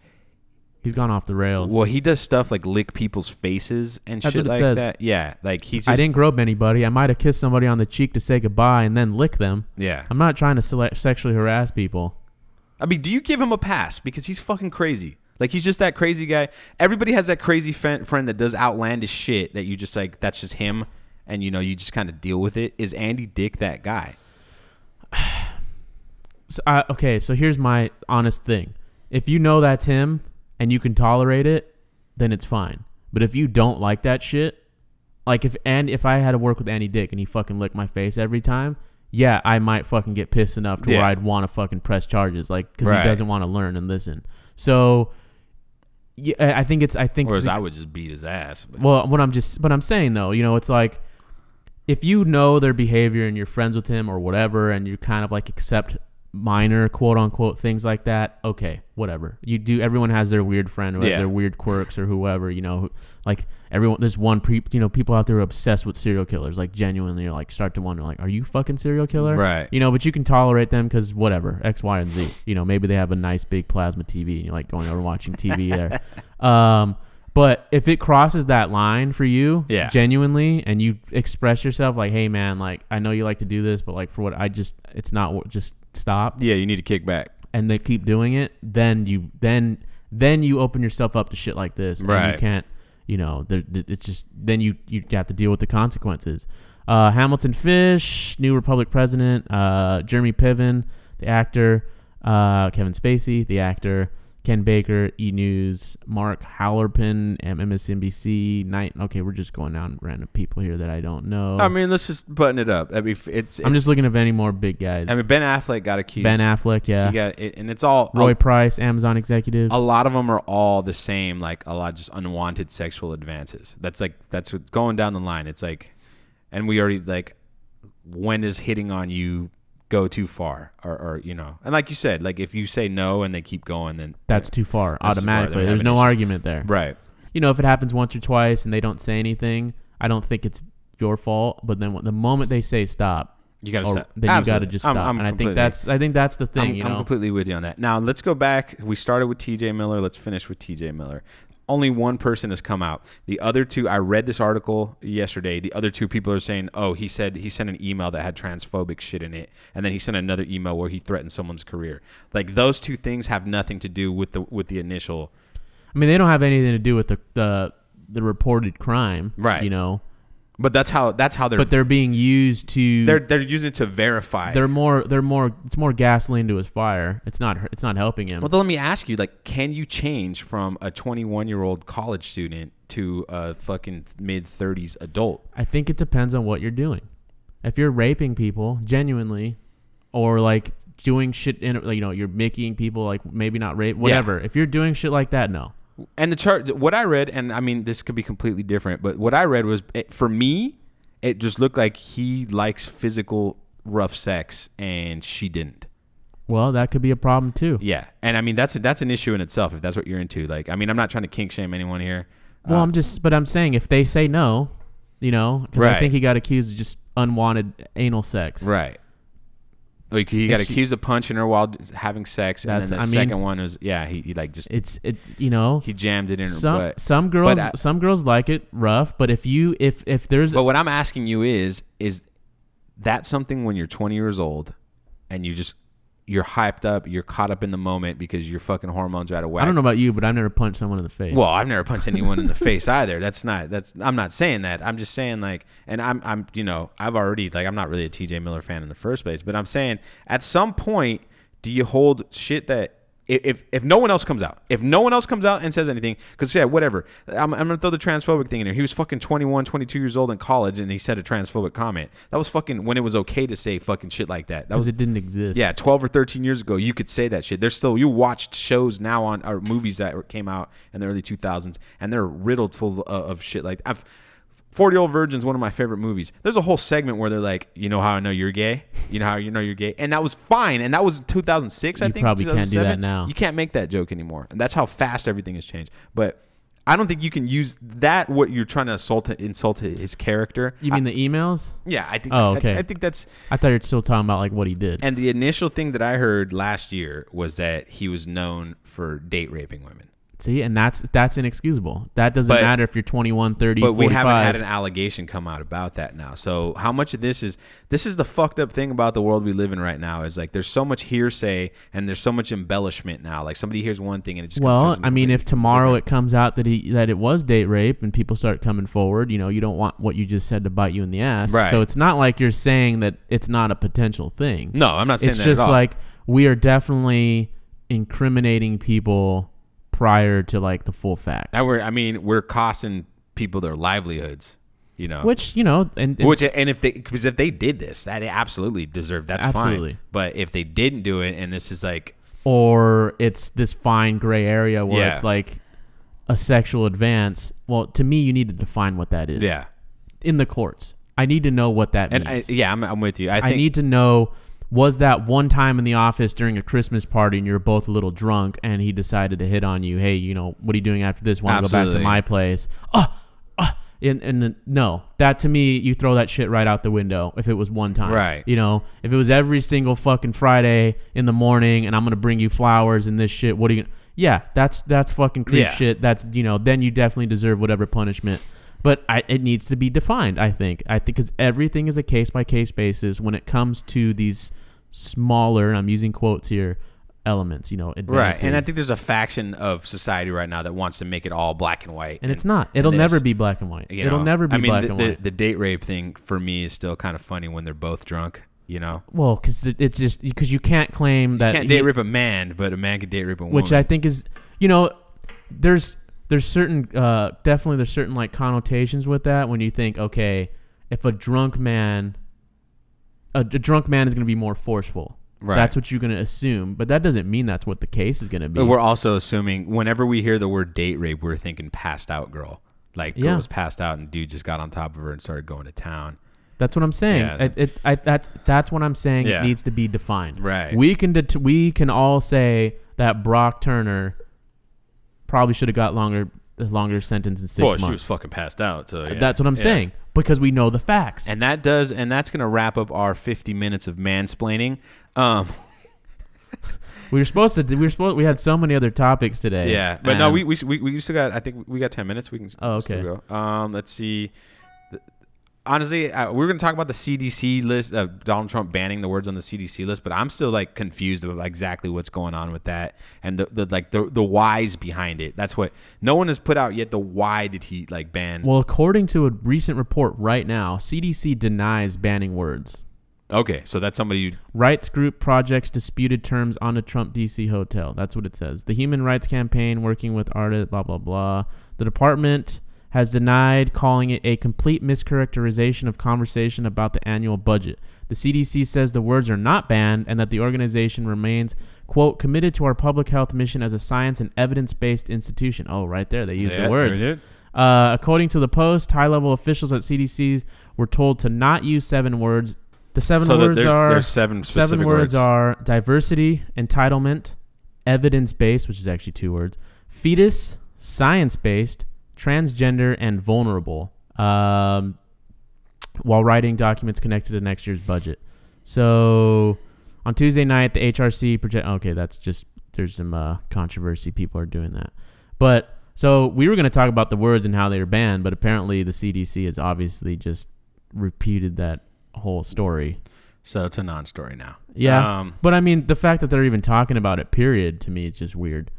He's gone off the rails. Well, he does stuff like lick people's faces and shit like that. Yeah, he's just... I didn't grope anybody. I might have kissed somebody on the cheek to say goodbye and then lick them. Yeah. I'm not trying to sexually harass people. I mean, do you give him a pass? Because he's fucking crazy. He's just that crazy guy. Everybody has that crazy friend that does outlandish shit that you just that's just him. And, you just kind of deal with it. Is Andy Dick that guy? So here's my honest thing. If you know that's him and you can tolerate it, then it's fine. But if you don't like that shit, if I had to work with Andy Dick and he fucking licked my face every time, yeah, I might fucking get pissed enough to where I'd want to fucking press charges, because he doesn't want to learn and listen. So Yeah, I think. Whereas I would just beat his ass. But. Well, what I'm saying though, it's like if you know their behavior and you're friends with him or whatever, and you kind of like accept minor quote unquote things like that, okay, whatever. Everyone has their weird friend who has their weird quirks or whoever, like everyone. There's people out there who are obsessed with serial killers, like genuinely, like start to wonder, like, are you fucking serial killer? Right. But you can tolerate them because whatever, X, Y, and Z. Maybe they have a nice big plasma TV and you're like going over and watching TV there. But if it crosses that line for you, genuinely, and you express yourself like, hey man, like I know you like to do this, but like for what it's not, just stop. Yeah, you need to kick back. And they keep doing it, then you open yourself up to shit like this. Right. And you can't, it's just, then you have to deal with the consequences. Hamilton Fish, New Republic president, Jeremy Piven, the actor, Kevin Spacey, the actor, Ken Baker, E! News, Mark Hallerpin, MSNBC, Night. Okay, we're just going down random people here that I don't know. I mean, let's just button it up. I mean, I'm just looking at any more big guys. I mean, Ben Affleck got accused. Ben Affleck, yeah. He got it, and it's all Roy Price, Amazon executive. A lot of them are all the same, like a lot of just unwanted sexual advances. That's what's going down the line. It's like, and we already like, when does hitting on you go too far, or and like you said, like if you say no and they keep going, then that's too far automatically. There's no argument there, right? If it happens once or twice and they don't say anything, I don't think it's your fault. But then the moment they say stop, you gotta stop. Then you gotta just stop. And I think that's the thing. I'm completely with you on that. Now let's go back. We started with T.J. Miller. Let's finish with T.J. Miller. Only one person has come out. The other two, I read this article yesterday. The other two people are saying, oh, he said he sent an email that had transphobic shit in it, and then he sent another email where he threatened someone's career. Like those two things have nothing to do with the initial. I mean, they don't have anything to do with the reported crime, right? But that's how they're. But they're being used to. They're using it to verify. They're more. It's more gasoline to his fire. It's not helping him. Well, then let me ask you: like, can you change from a 21-year-old college student to a fucking mid-30s adult? I think it depends on what you're doing. If you're raping people genuinely, or like doing shit in, you're making people like maybe not rape, whatever. Yeah. If you're doing shit like that, no. And the chart, what I read, and I mean, this could be completely different, but what I read was, for me, it just looked like he likes physical rough sex, and she didn't. Well, that could be a problem too. Yeah, and I mean that's an issue in itself if that's what you're into. Like, I mean, I'm not trying to kink shame anyone here. Well, I'm saying if they say no, because right. I think he got accused of just unwanted anal sex. Right. Like he got accused of punching her while having sex, and then the second one was he like just he jammed it in her butt. Some girls like it rough, but if there's but what I'm asking you is that something when you're 20 years old and you're hyped up, you're caught up in the moment because your fucking hormones are out of whack. I don't know about you, but I've never punched someone in the face. Well, I've never punched anyone in the face either. I'm not saying that. I'm just saying like, and I'm I've already like, I'm not really a TJ Miller fan in the first place, but I'm saying at some point, do you hold shit that if no one else comes out, and says anything, because whatever, I'm gonna throw the transphobic thing in here. He was fucking 21, 22 years old in college, and he said a transphobic comment. That was fucking when it was okay to say fucking shit like that. Because it didn't exist. Yeah, 12 or 13 years ago, you could say that shit. There's still, you watched shows now or movies that came out in the early 2000s, and they're riddled full of shit like that. 40-Year-Old Virgin's one of my favorite movies. There's a whole segment where they're like, you know how I know you're gay? You know how you know you're gay? And that was fine. And that was 2006, I think. You probably can't do that now. You can't make that joke anymore. And that's how fast everything has changed. But I don't think you can use that, what you're trying to insult his character. You mean the emails? Yeah, I think. Oh, okay. I think that's. I thought you were still talking about like what he did. And the initial thing that I heard last year was that he was known for date raping women. See, and that's inexcusable. That doesn't matter if you're 21, 30, 45. But we haven't had an allegation come out about that now. So how much of this is the fucked up thing about the world we live in right now is like there's so much hearsay and there's so much embellishment now. Like somebody hears one thing and it just I mean, if tomorrow it comes out that it was date rape and people start coming forward, you don't want what you just said to bite you in the ass. Right. So it's not like you're saying that it's not a potential thing. No, I'm not saying that at all. It's just like we are definitely incriminating people prior to like the full facts. And we're costing people their livelihoods, Which if they did this, that they absolutely deserve. That's absolutely fine. But if they didn't do it, and this is like, or it's this fine gray area where it's like a sexual advance, well, to me, you need to define what that is. Yeah. In the courts. I need to know what that means. I'm with you. I need to know, was that one time in the office during a Christmas party and you were both a little drunk and he decided to hit on you, hey, you know, what are you doing after this? Want to go back to my place? And no, that to me, you throw that shit right out the window if it was one time. Right. You know, if it was every single fucking Friday in the morning and I'm going to bring you flowers and this shit, what are you going to... Yeah, that's fucking creep shit. That's, you know, then you definitely deserve whatever punishment. But it needs to be defined, I think. Because everything is a case-by-case basis when it comes to these smaller, I'm using quotes here, elements, you know, advances. Right, and I think there's a faction of society right now that wants to make it all black and white. And it's not. It'll never be black and white. It'll never be black and white. The date rape thing, for me, is still kind of funny when they're both drunk. You know, well, because it's just because you can't claim that you can't date rape a man, but a man can date rape a woman, which I think is, you know, there's certain definitely there's certain like connotations with that when you think, okay, if a drunk man is going to be more forceful, right? That's what you're going to assume, but that doesn't mean that's what the case is going to be. But we're also assuming whenever we hear the word date rape, we're thinking passed out girl, like girl was passed out and dude just got on top of her and started going to town. That's what I'm saying. Yeah. That's what I'm saying. Yeah. It needs to be defined. Right. We can all say that Brock Turner probably should have got a longer sentence in 6 months. Well, she was fucking passed out. So yeah. That's what I'm saying, because we know the facts. And that's going to wrap up our 50 minutes of mansplaining. We had so many other topics today. Yeah, but no, we still got. I think we got 10 minutes. We can still go. Let's see. Honestly, we're going to talk about the CDC list of Donald Trump banning the words on the CDC list, but I'm still like confused about exactly what's going on with that and the whys behind it. That's what no one has put out yet. The why did he like ban? Well, according to a recent report right now, CDC denies banning words. Okay, so that's somebody rights group projects disputed terms on a Trump DC hotel. That's what it says. The Human Rights Campaign working with artists, blah blah blah. The department has denied calling it a complete mischaracterization of conversation about the annual budget. The CDC says the words are not banned and that the organization remains, quote, committed to our public health mission as a science and evidence-based institution. Oh, right there. They used the words. According to the Post, high-level officials at CDC were told to not use 7 words. The 7 words there's 7 specific 7 words are diversity, entitlement, evidence-based, which is actually 2 words, fetus, science-based, transgender, and vulnerable, while writing documents connected to next year's budget. So on Tuesday night, the HRC that's just, there's some controversy. People are doing that. But so we were going to talk about the words and how they were banned, but apparently the CDC has obviously just repeated that whole story. So it's a non-story now. Yeah. But I mean, the fact that they're even talking about it, period, to me, it's just weird.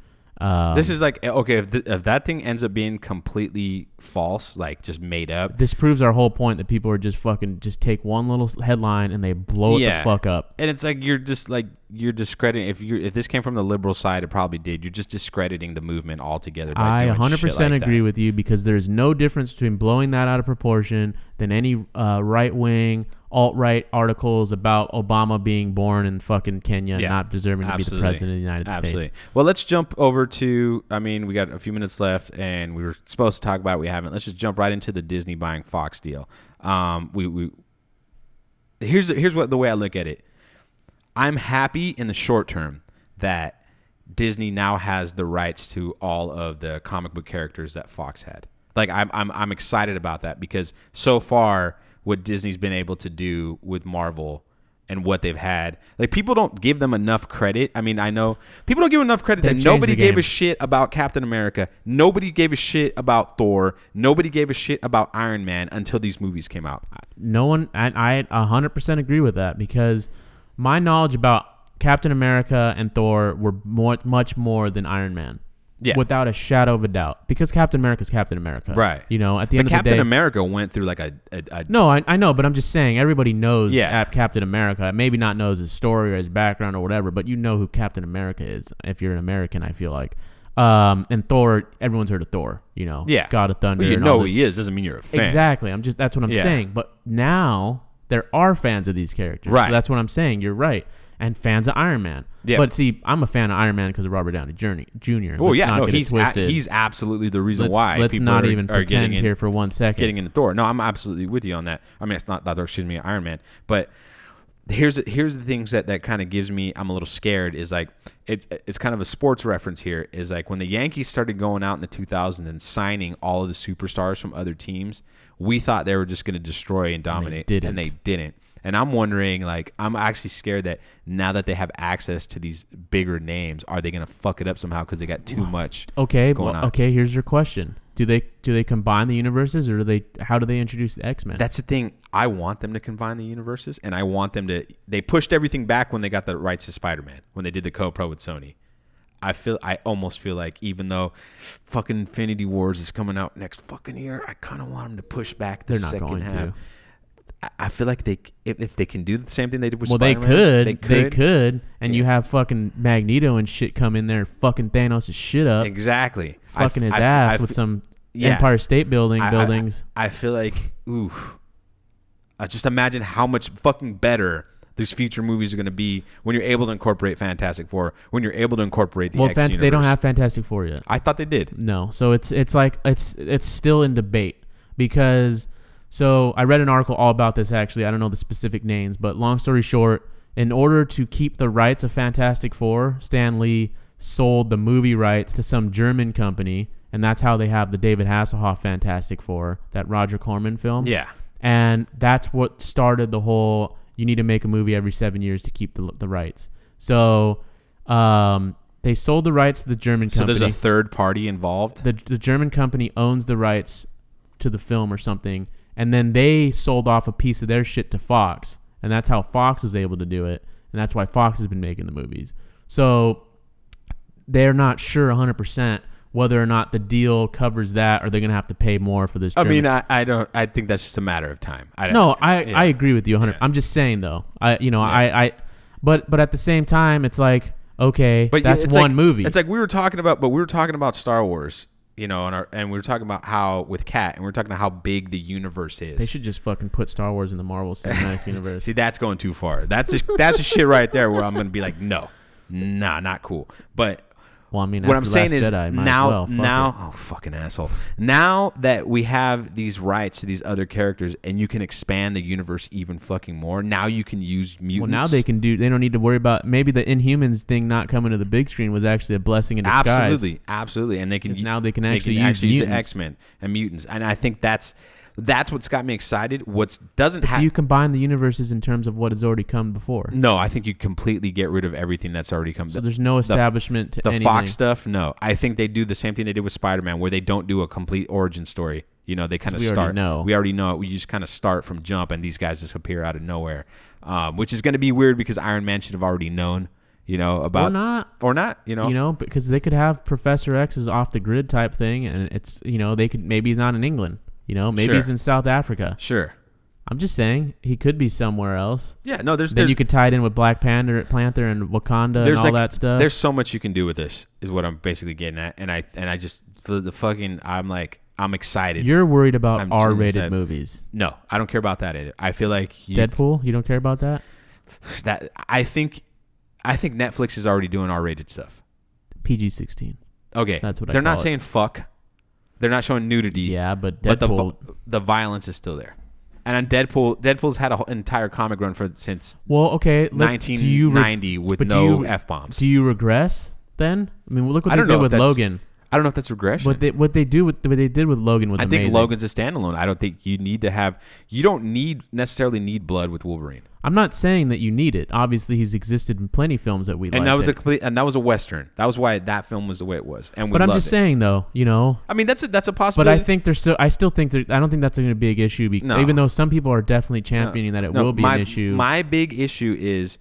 This is like, okay, if that thing ends up being completely false, like just made up, this proves our whole point that people are just fucking just take one little headline and they blow it the fuck up. And it's like you're discrediting. If this came from the liberal side, it probably did. You're just discrediting the movement altogether. By I 100% agree with you, because there's no difference between blowing that out of proportion than any right wing, alt-right articles about Obama being born in fucking Kenya and not deserving to be the president of the United States. Well, let's jump over to, we got a few minutes left and we were supposed to talk about it. We haven't. Let's just jump right into the Disney buying Fox deal. Here's what the way I look at it. I'm happy in the short term that Disney now has the rights to all of the comic book characters that Fox had. Like I'm excited about that, because so far what Disney's been able to do with Marvel and what they've had, like, people don't give them enough credit. I mean, I know people don't give enough credit that nobody gave a shit about Captain America. Nobody gave a shit about Thor. Nobody gave a shit about Iron Man until these movies came out. No one, I 100% agree with that, because my knowledge about Captain America and Thor were much more than Iron Man. Yeah. Without a shadow of a doubt. Because Captain America is Captain America. Right. You know, at the end of the day. Captain America went through like a No, I know, but I'm just saying, everybody knows Captain America. Maybe not knows his story or his background or whatever, but you know who Captain America is if you're an American, I feel like. And Thor, everyone's heard of Thor, you know. Yeah. God of Thunder. Well, you know who he is, doesn't mean you're a fan. Exactly. That's what I'm saying. But now there are fans of these characters. Right. So that's what I'm saying. You're right. and fans of Iron Man. Yeah. But see, I'm a fan of Iron Man because of Robert Downey Jr. Oh yeah, no, he's absolutely the reason why. Let's people not even are pretend here for 1 second. Getting into Thor. No, I'm absolutely with you on that. I mean, it's not Thor, excuse me, Iron Man. But here's the things that kind of gives me, I'm a little scared, is like it's kind of a sports reference here, is like when the Yankees started going out in the 2000s and signing all of the superstars from other teams, we thought they were just going to destroy and dominate, and they didn't. And I'm wondering, like, I'm actually scared that now that they have access to these bigger names, are they going to fuck it up somehow because they got too much going on? Okay, here's your question. Do they combine the universes, or how do they introduce the X-Men? That's the thing. I want them to combine the universes, and I want them to. They pushed everything back when they got the rights to Spider-Man, when they did the co-pro with Sony. I almost feel like, even though fucking Infinity Wars is coming out next fucking year, I kind of want them to push back the second half. I feel like if they can do the same thing they did with Spider-Man, they could, and you have fucking Magneto and shit come in there and fucking Thanos' shit up. Exactly. Fucking his ass with some Empire State buildings. I feel like, ooh, just imagine how much fucking better these future movies are going to be when you're able to incorporate Fantastic Four, when you're able to incorporate the X universe. They don't have Fantastic Four yet. I thought they did. No, so it's like it's still in debate because. So I read an article all about this, actually. I don't know the specific names, but long story short, in order to keep the rights of Fantastic Four, Stan Lee sold the movie rights to some German company, and that's how they have the David Hasselhoff Fantastic Four, that Roger Corman film. Yeah. And that's what started the whole, you need to make a movie every 7 years to keep the rights. So they sold the rights to the German company. So there's a third party involved? The German company owns the rights to the film or something. And then they sold off a piece of their shit to Fox. And that's how Fox was able to do it. And that's why Fox has been making the movies. So they're not sure 100% whether or not the deal covers that, or they're going to have to pay more for this. I mean, I think that's just a matter of time. I agree with you 100%. Yeah. I'm just saying, though. But at the same time, it's like, okay, but that's one movie. It's like we were talking about Star Wars. You know, and we were talking about how with Kat, and we were talking about how big the universe is. They should just fucking put Star Wars in the Marvel Cinematic Universe. See, that's going too far. That's a shit right there where I'm going to be like, not cool. But well, I mean, what I'm saying is Jedi, oh, fucking asshole. Now that we have these rights to these other characters, and you can expand the universe even fucking more. Now you can use mutants. Well, now they don't need to worry about, maybe the Inhumans thing not coming to the big screen was actually a blessing in disguise. Absolutely, and they can actually use mutants. X-Men and mutants, and I think that's what's got me excited. Do you combine the universes in terms of what has already come before? No, I think you completely get rid of everything that's already come. So there's no establishment to anything. The Fox stuff, no. I think they do the same thing they did with Spider-Man, where they don't do a complete origin story. You know, they kind of start. We already know it. We just kind of start from jump, and these guys just appear out of nowhere, which is going to be weird because Iron Man should have already known. You know, about or not, you know, because they could have Professor X's off the grid type thing, and it's, you know, maybe he's not in England. You know, maybe he's in South Africa. Sure. I'm just saying he could be somewhere else. Yeah, no, then you could tie it in with Black Panther and Wakanda and all that stuff. There's so much you can do with this, is what I'm basically getting at. And I just the fucking I'm excited. You're worried about R-rated movies. No, I don't care about that either. I feel like Deadpool. You don't care about that. I think Netflix is already doing R-rated stuff. PG-16. Okay, that's what they're not saying fuck. They're not showing nudity. Yeah, but Deadpool, the violence is still there. And on Deadpool's had an entire comic run since 1990 with no F-bombs. Do you regress then? I mean, look what they did with Logan. I don't know if that's regression. What they did with Logan was amazing. I think Logan's a standalone. I don't think you don't necessarily need blood with Wolverine. I'm not saying that you need it. Obviously, he's existed in plenty of films that we liked. And that was a Western. That was why that film was the way it was. But I'm just saying, though, you know. I mean, that's a possibility. But I still think I don't think that's going to be a big issue. Even though some people are definitely championing that it will be an issue. My big issue is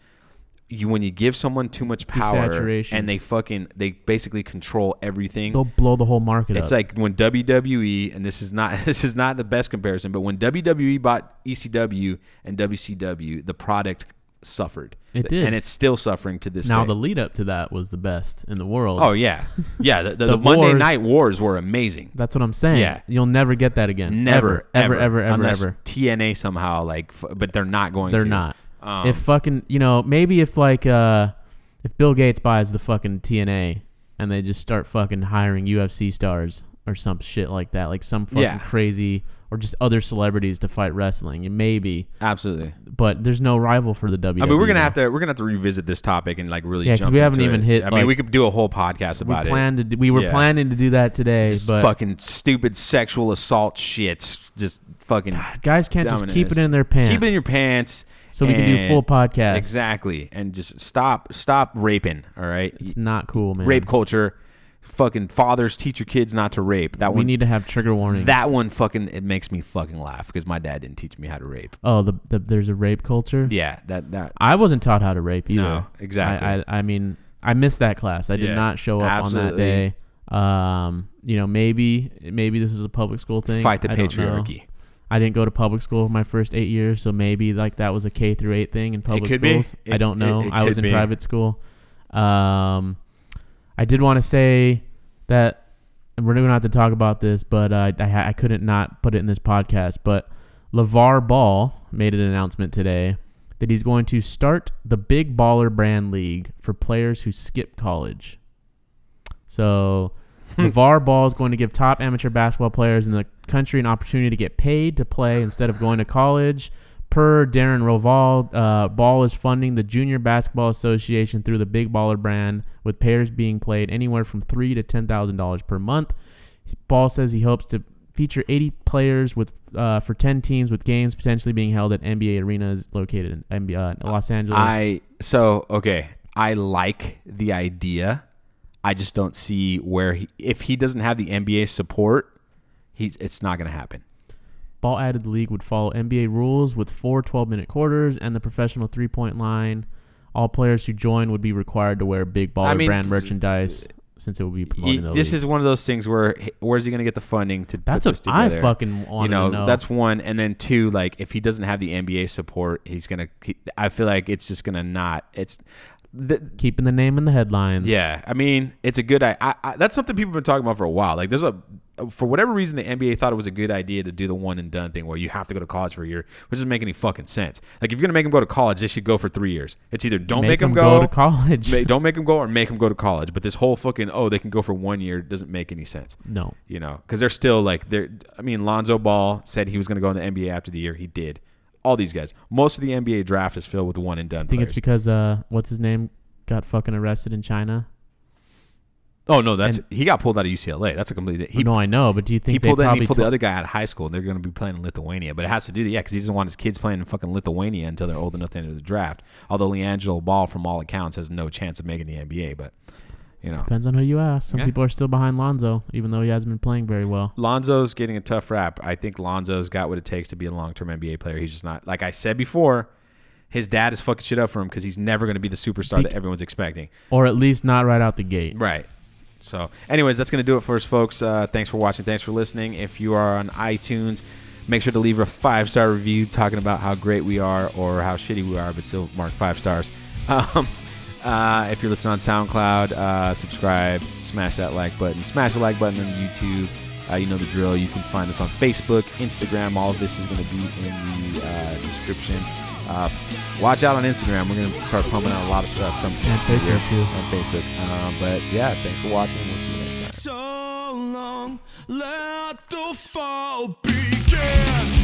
when you give someone too much power and they basically control everything, they'll blow the whole market up. It's like when WWE, and this is not the best comparison, but when WWE bought ECW and WCW, the product suffered. It did, and it's still suffering to this day. Now the lead up to that was the best in the world. Oh yeah, yeah. The Monday Night Wars were amazing. That's what I'm saying. Yeah, you'll never get that again. Never, ever. Unless TNA somehow but they're not going. They're not. If fucking, maybe if like if Bill Gates buys the fucking TNA and they just start fucking hiring UFC stars or some shit like that, like some fucking crazy, or just other celebrities to fight wrestling, maybe. Absolutely. But there's no rival for the WWE. I mean, we're gonna have to revisit this topic and like really jump because we haven't into even it. hit. I mean, we could do a whole podcast about it. We were planning to do that today, just but fucking stupid sexual assault shits. Just fucking guys can't just keep it in their pants. Keep it in your pants. So we can do full podcast. Exactly. And just stop raping, all right? It's not cool, man. Rape culture. Fucking fathers teach your kids not to rape. We need to have trigger warnings. That one fucking, it makes me fucking laugh because my dad didn't teach me how to rape. Oh, there's a rape culture? Yeah, that. I wasn't taught how to rape either. No, exactly. I mean, I missed that class. I did not show up on that day. Maybe this was a public school thing. Fight the patriarchy. I didn't go to public school for my first 8 years, so maybe like that was a K through 8 thing in public schools. I don't know. I was in private school. I did want to say that, and we're going to have to talk about this, but I couldn't not put it in this podcast. But LeVar Ball made an announcement today that he's going to start the Big Baller Brand League for players who skip college. So LeVar Ball is going to give top amateur basketball players in the country an opportunity to get paid to play instead of going to college. Per Darren Rovell, Ball is funding the Junior Basketball Association through the Big Baller brand, with payers being paid anywhere from $3,000 to $10,000 per month. Ball says he hopes to feature 80 players for 10 teams, with games potentially being held at NBA arenas located in Los Angeles. I like the idea. I just don't see where if he doesn't have the NBA support, it's not going to happen. Ball added the league would follow NBA rules with 4 12-minute quarters and the professional three-point line. All players who join would be required to wear Big Baller brand merchandise, since it would be promoting the league. This is one of those things where's he going to get the funding to That's put this what I together? fucking want to know. That's one. And then two, like if he doesn't have the NBA support, I feel like it's just going to not. Keeping the name in the headlines. Yeah, I mean, it's a good. That's something people have been talking about for a while. Like, for whatever reason, the NBA thought it was a good idea to do the one and done thing, where you have to go to college for a year, which doesn't make any fucking sense. Like, if you're gonna make them go to college, they should go for 3 years. It's either don't make them go to college, don't make them go, or make them go to college. But this whole fucking they can go for 1 year doesn't make any sense. No, because they're still like I mean, Lonzo Ball said he was gonna go in the NBA after the year. He did. All these guys, most of the NBA draft is filled with one and done. I think it's because what's his name got fucking arrested in China. Oh no, he got pulled out of UCLA. That's a complete. No, I know, but do you think he pulled the other guy out of high school, and they're going to be playing in Lithuania? But it has to do because he doesn't want his kids playing in fucking Lithuania until they're old enough to enter the draft. Although LiAngelo Ball, from all accounts, has no chance of making the NBA. But depends on who you ask. Some people are still behind Lonzo, even though he hasn't been playing very well. Lonzo's getting a tough rap. I think Lonzo's got what it takes to be a long-term NBA player. He's just not. Like I said before, his dad is fucking shit up for him because he's never going to be the superstar that everyone's expecting. Or at least not right out the gate. Right. So, anyways, that's going to do it for us, folks. Thanks for watching. Thanks for listening. If you are on iTunes, make sure to leave a 5-star review talking about how great we are or how shitty we are, but still mark 5 stars. If you're listening on SoundCloud, subscribe, smash that like button. Smash the like button on YouTube. You know the drill. You can find us on Facebook, Instagram. All of this is going to be in the description. Watch out on Instagram. We're going to start pumping out a lot of stuff from Facebook too. On Facebook. But yeah, thanks for watching. We'll see you next time. So long, let the fall begin.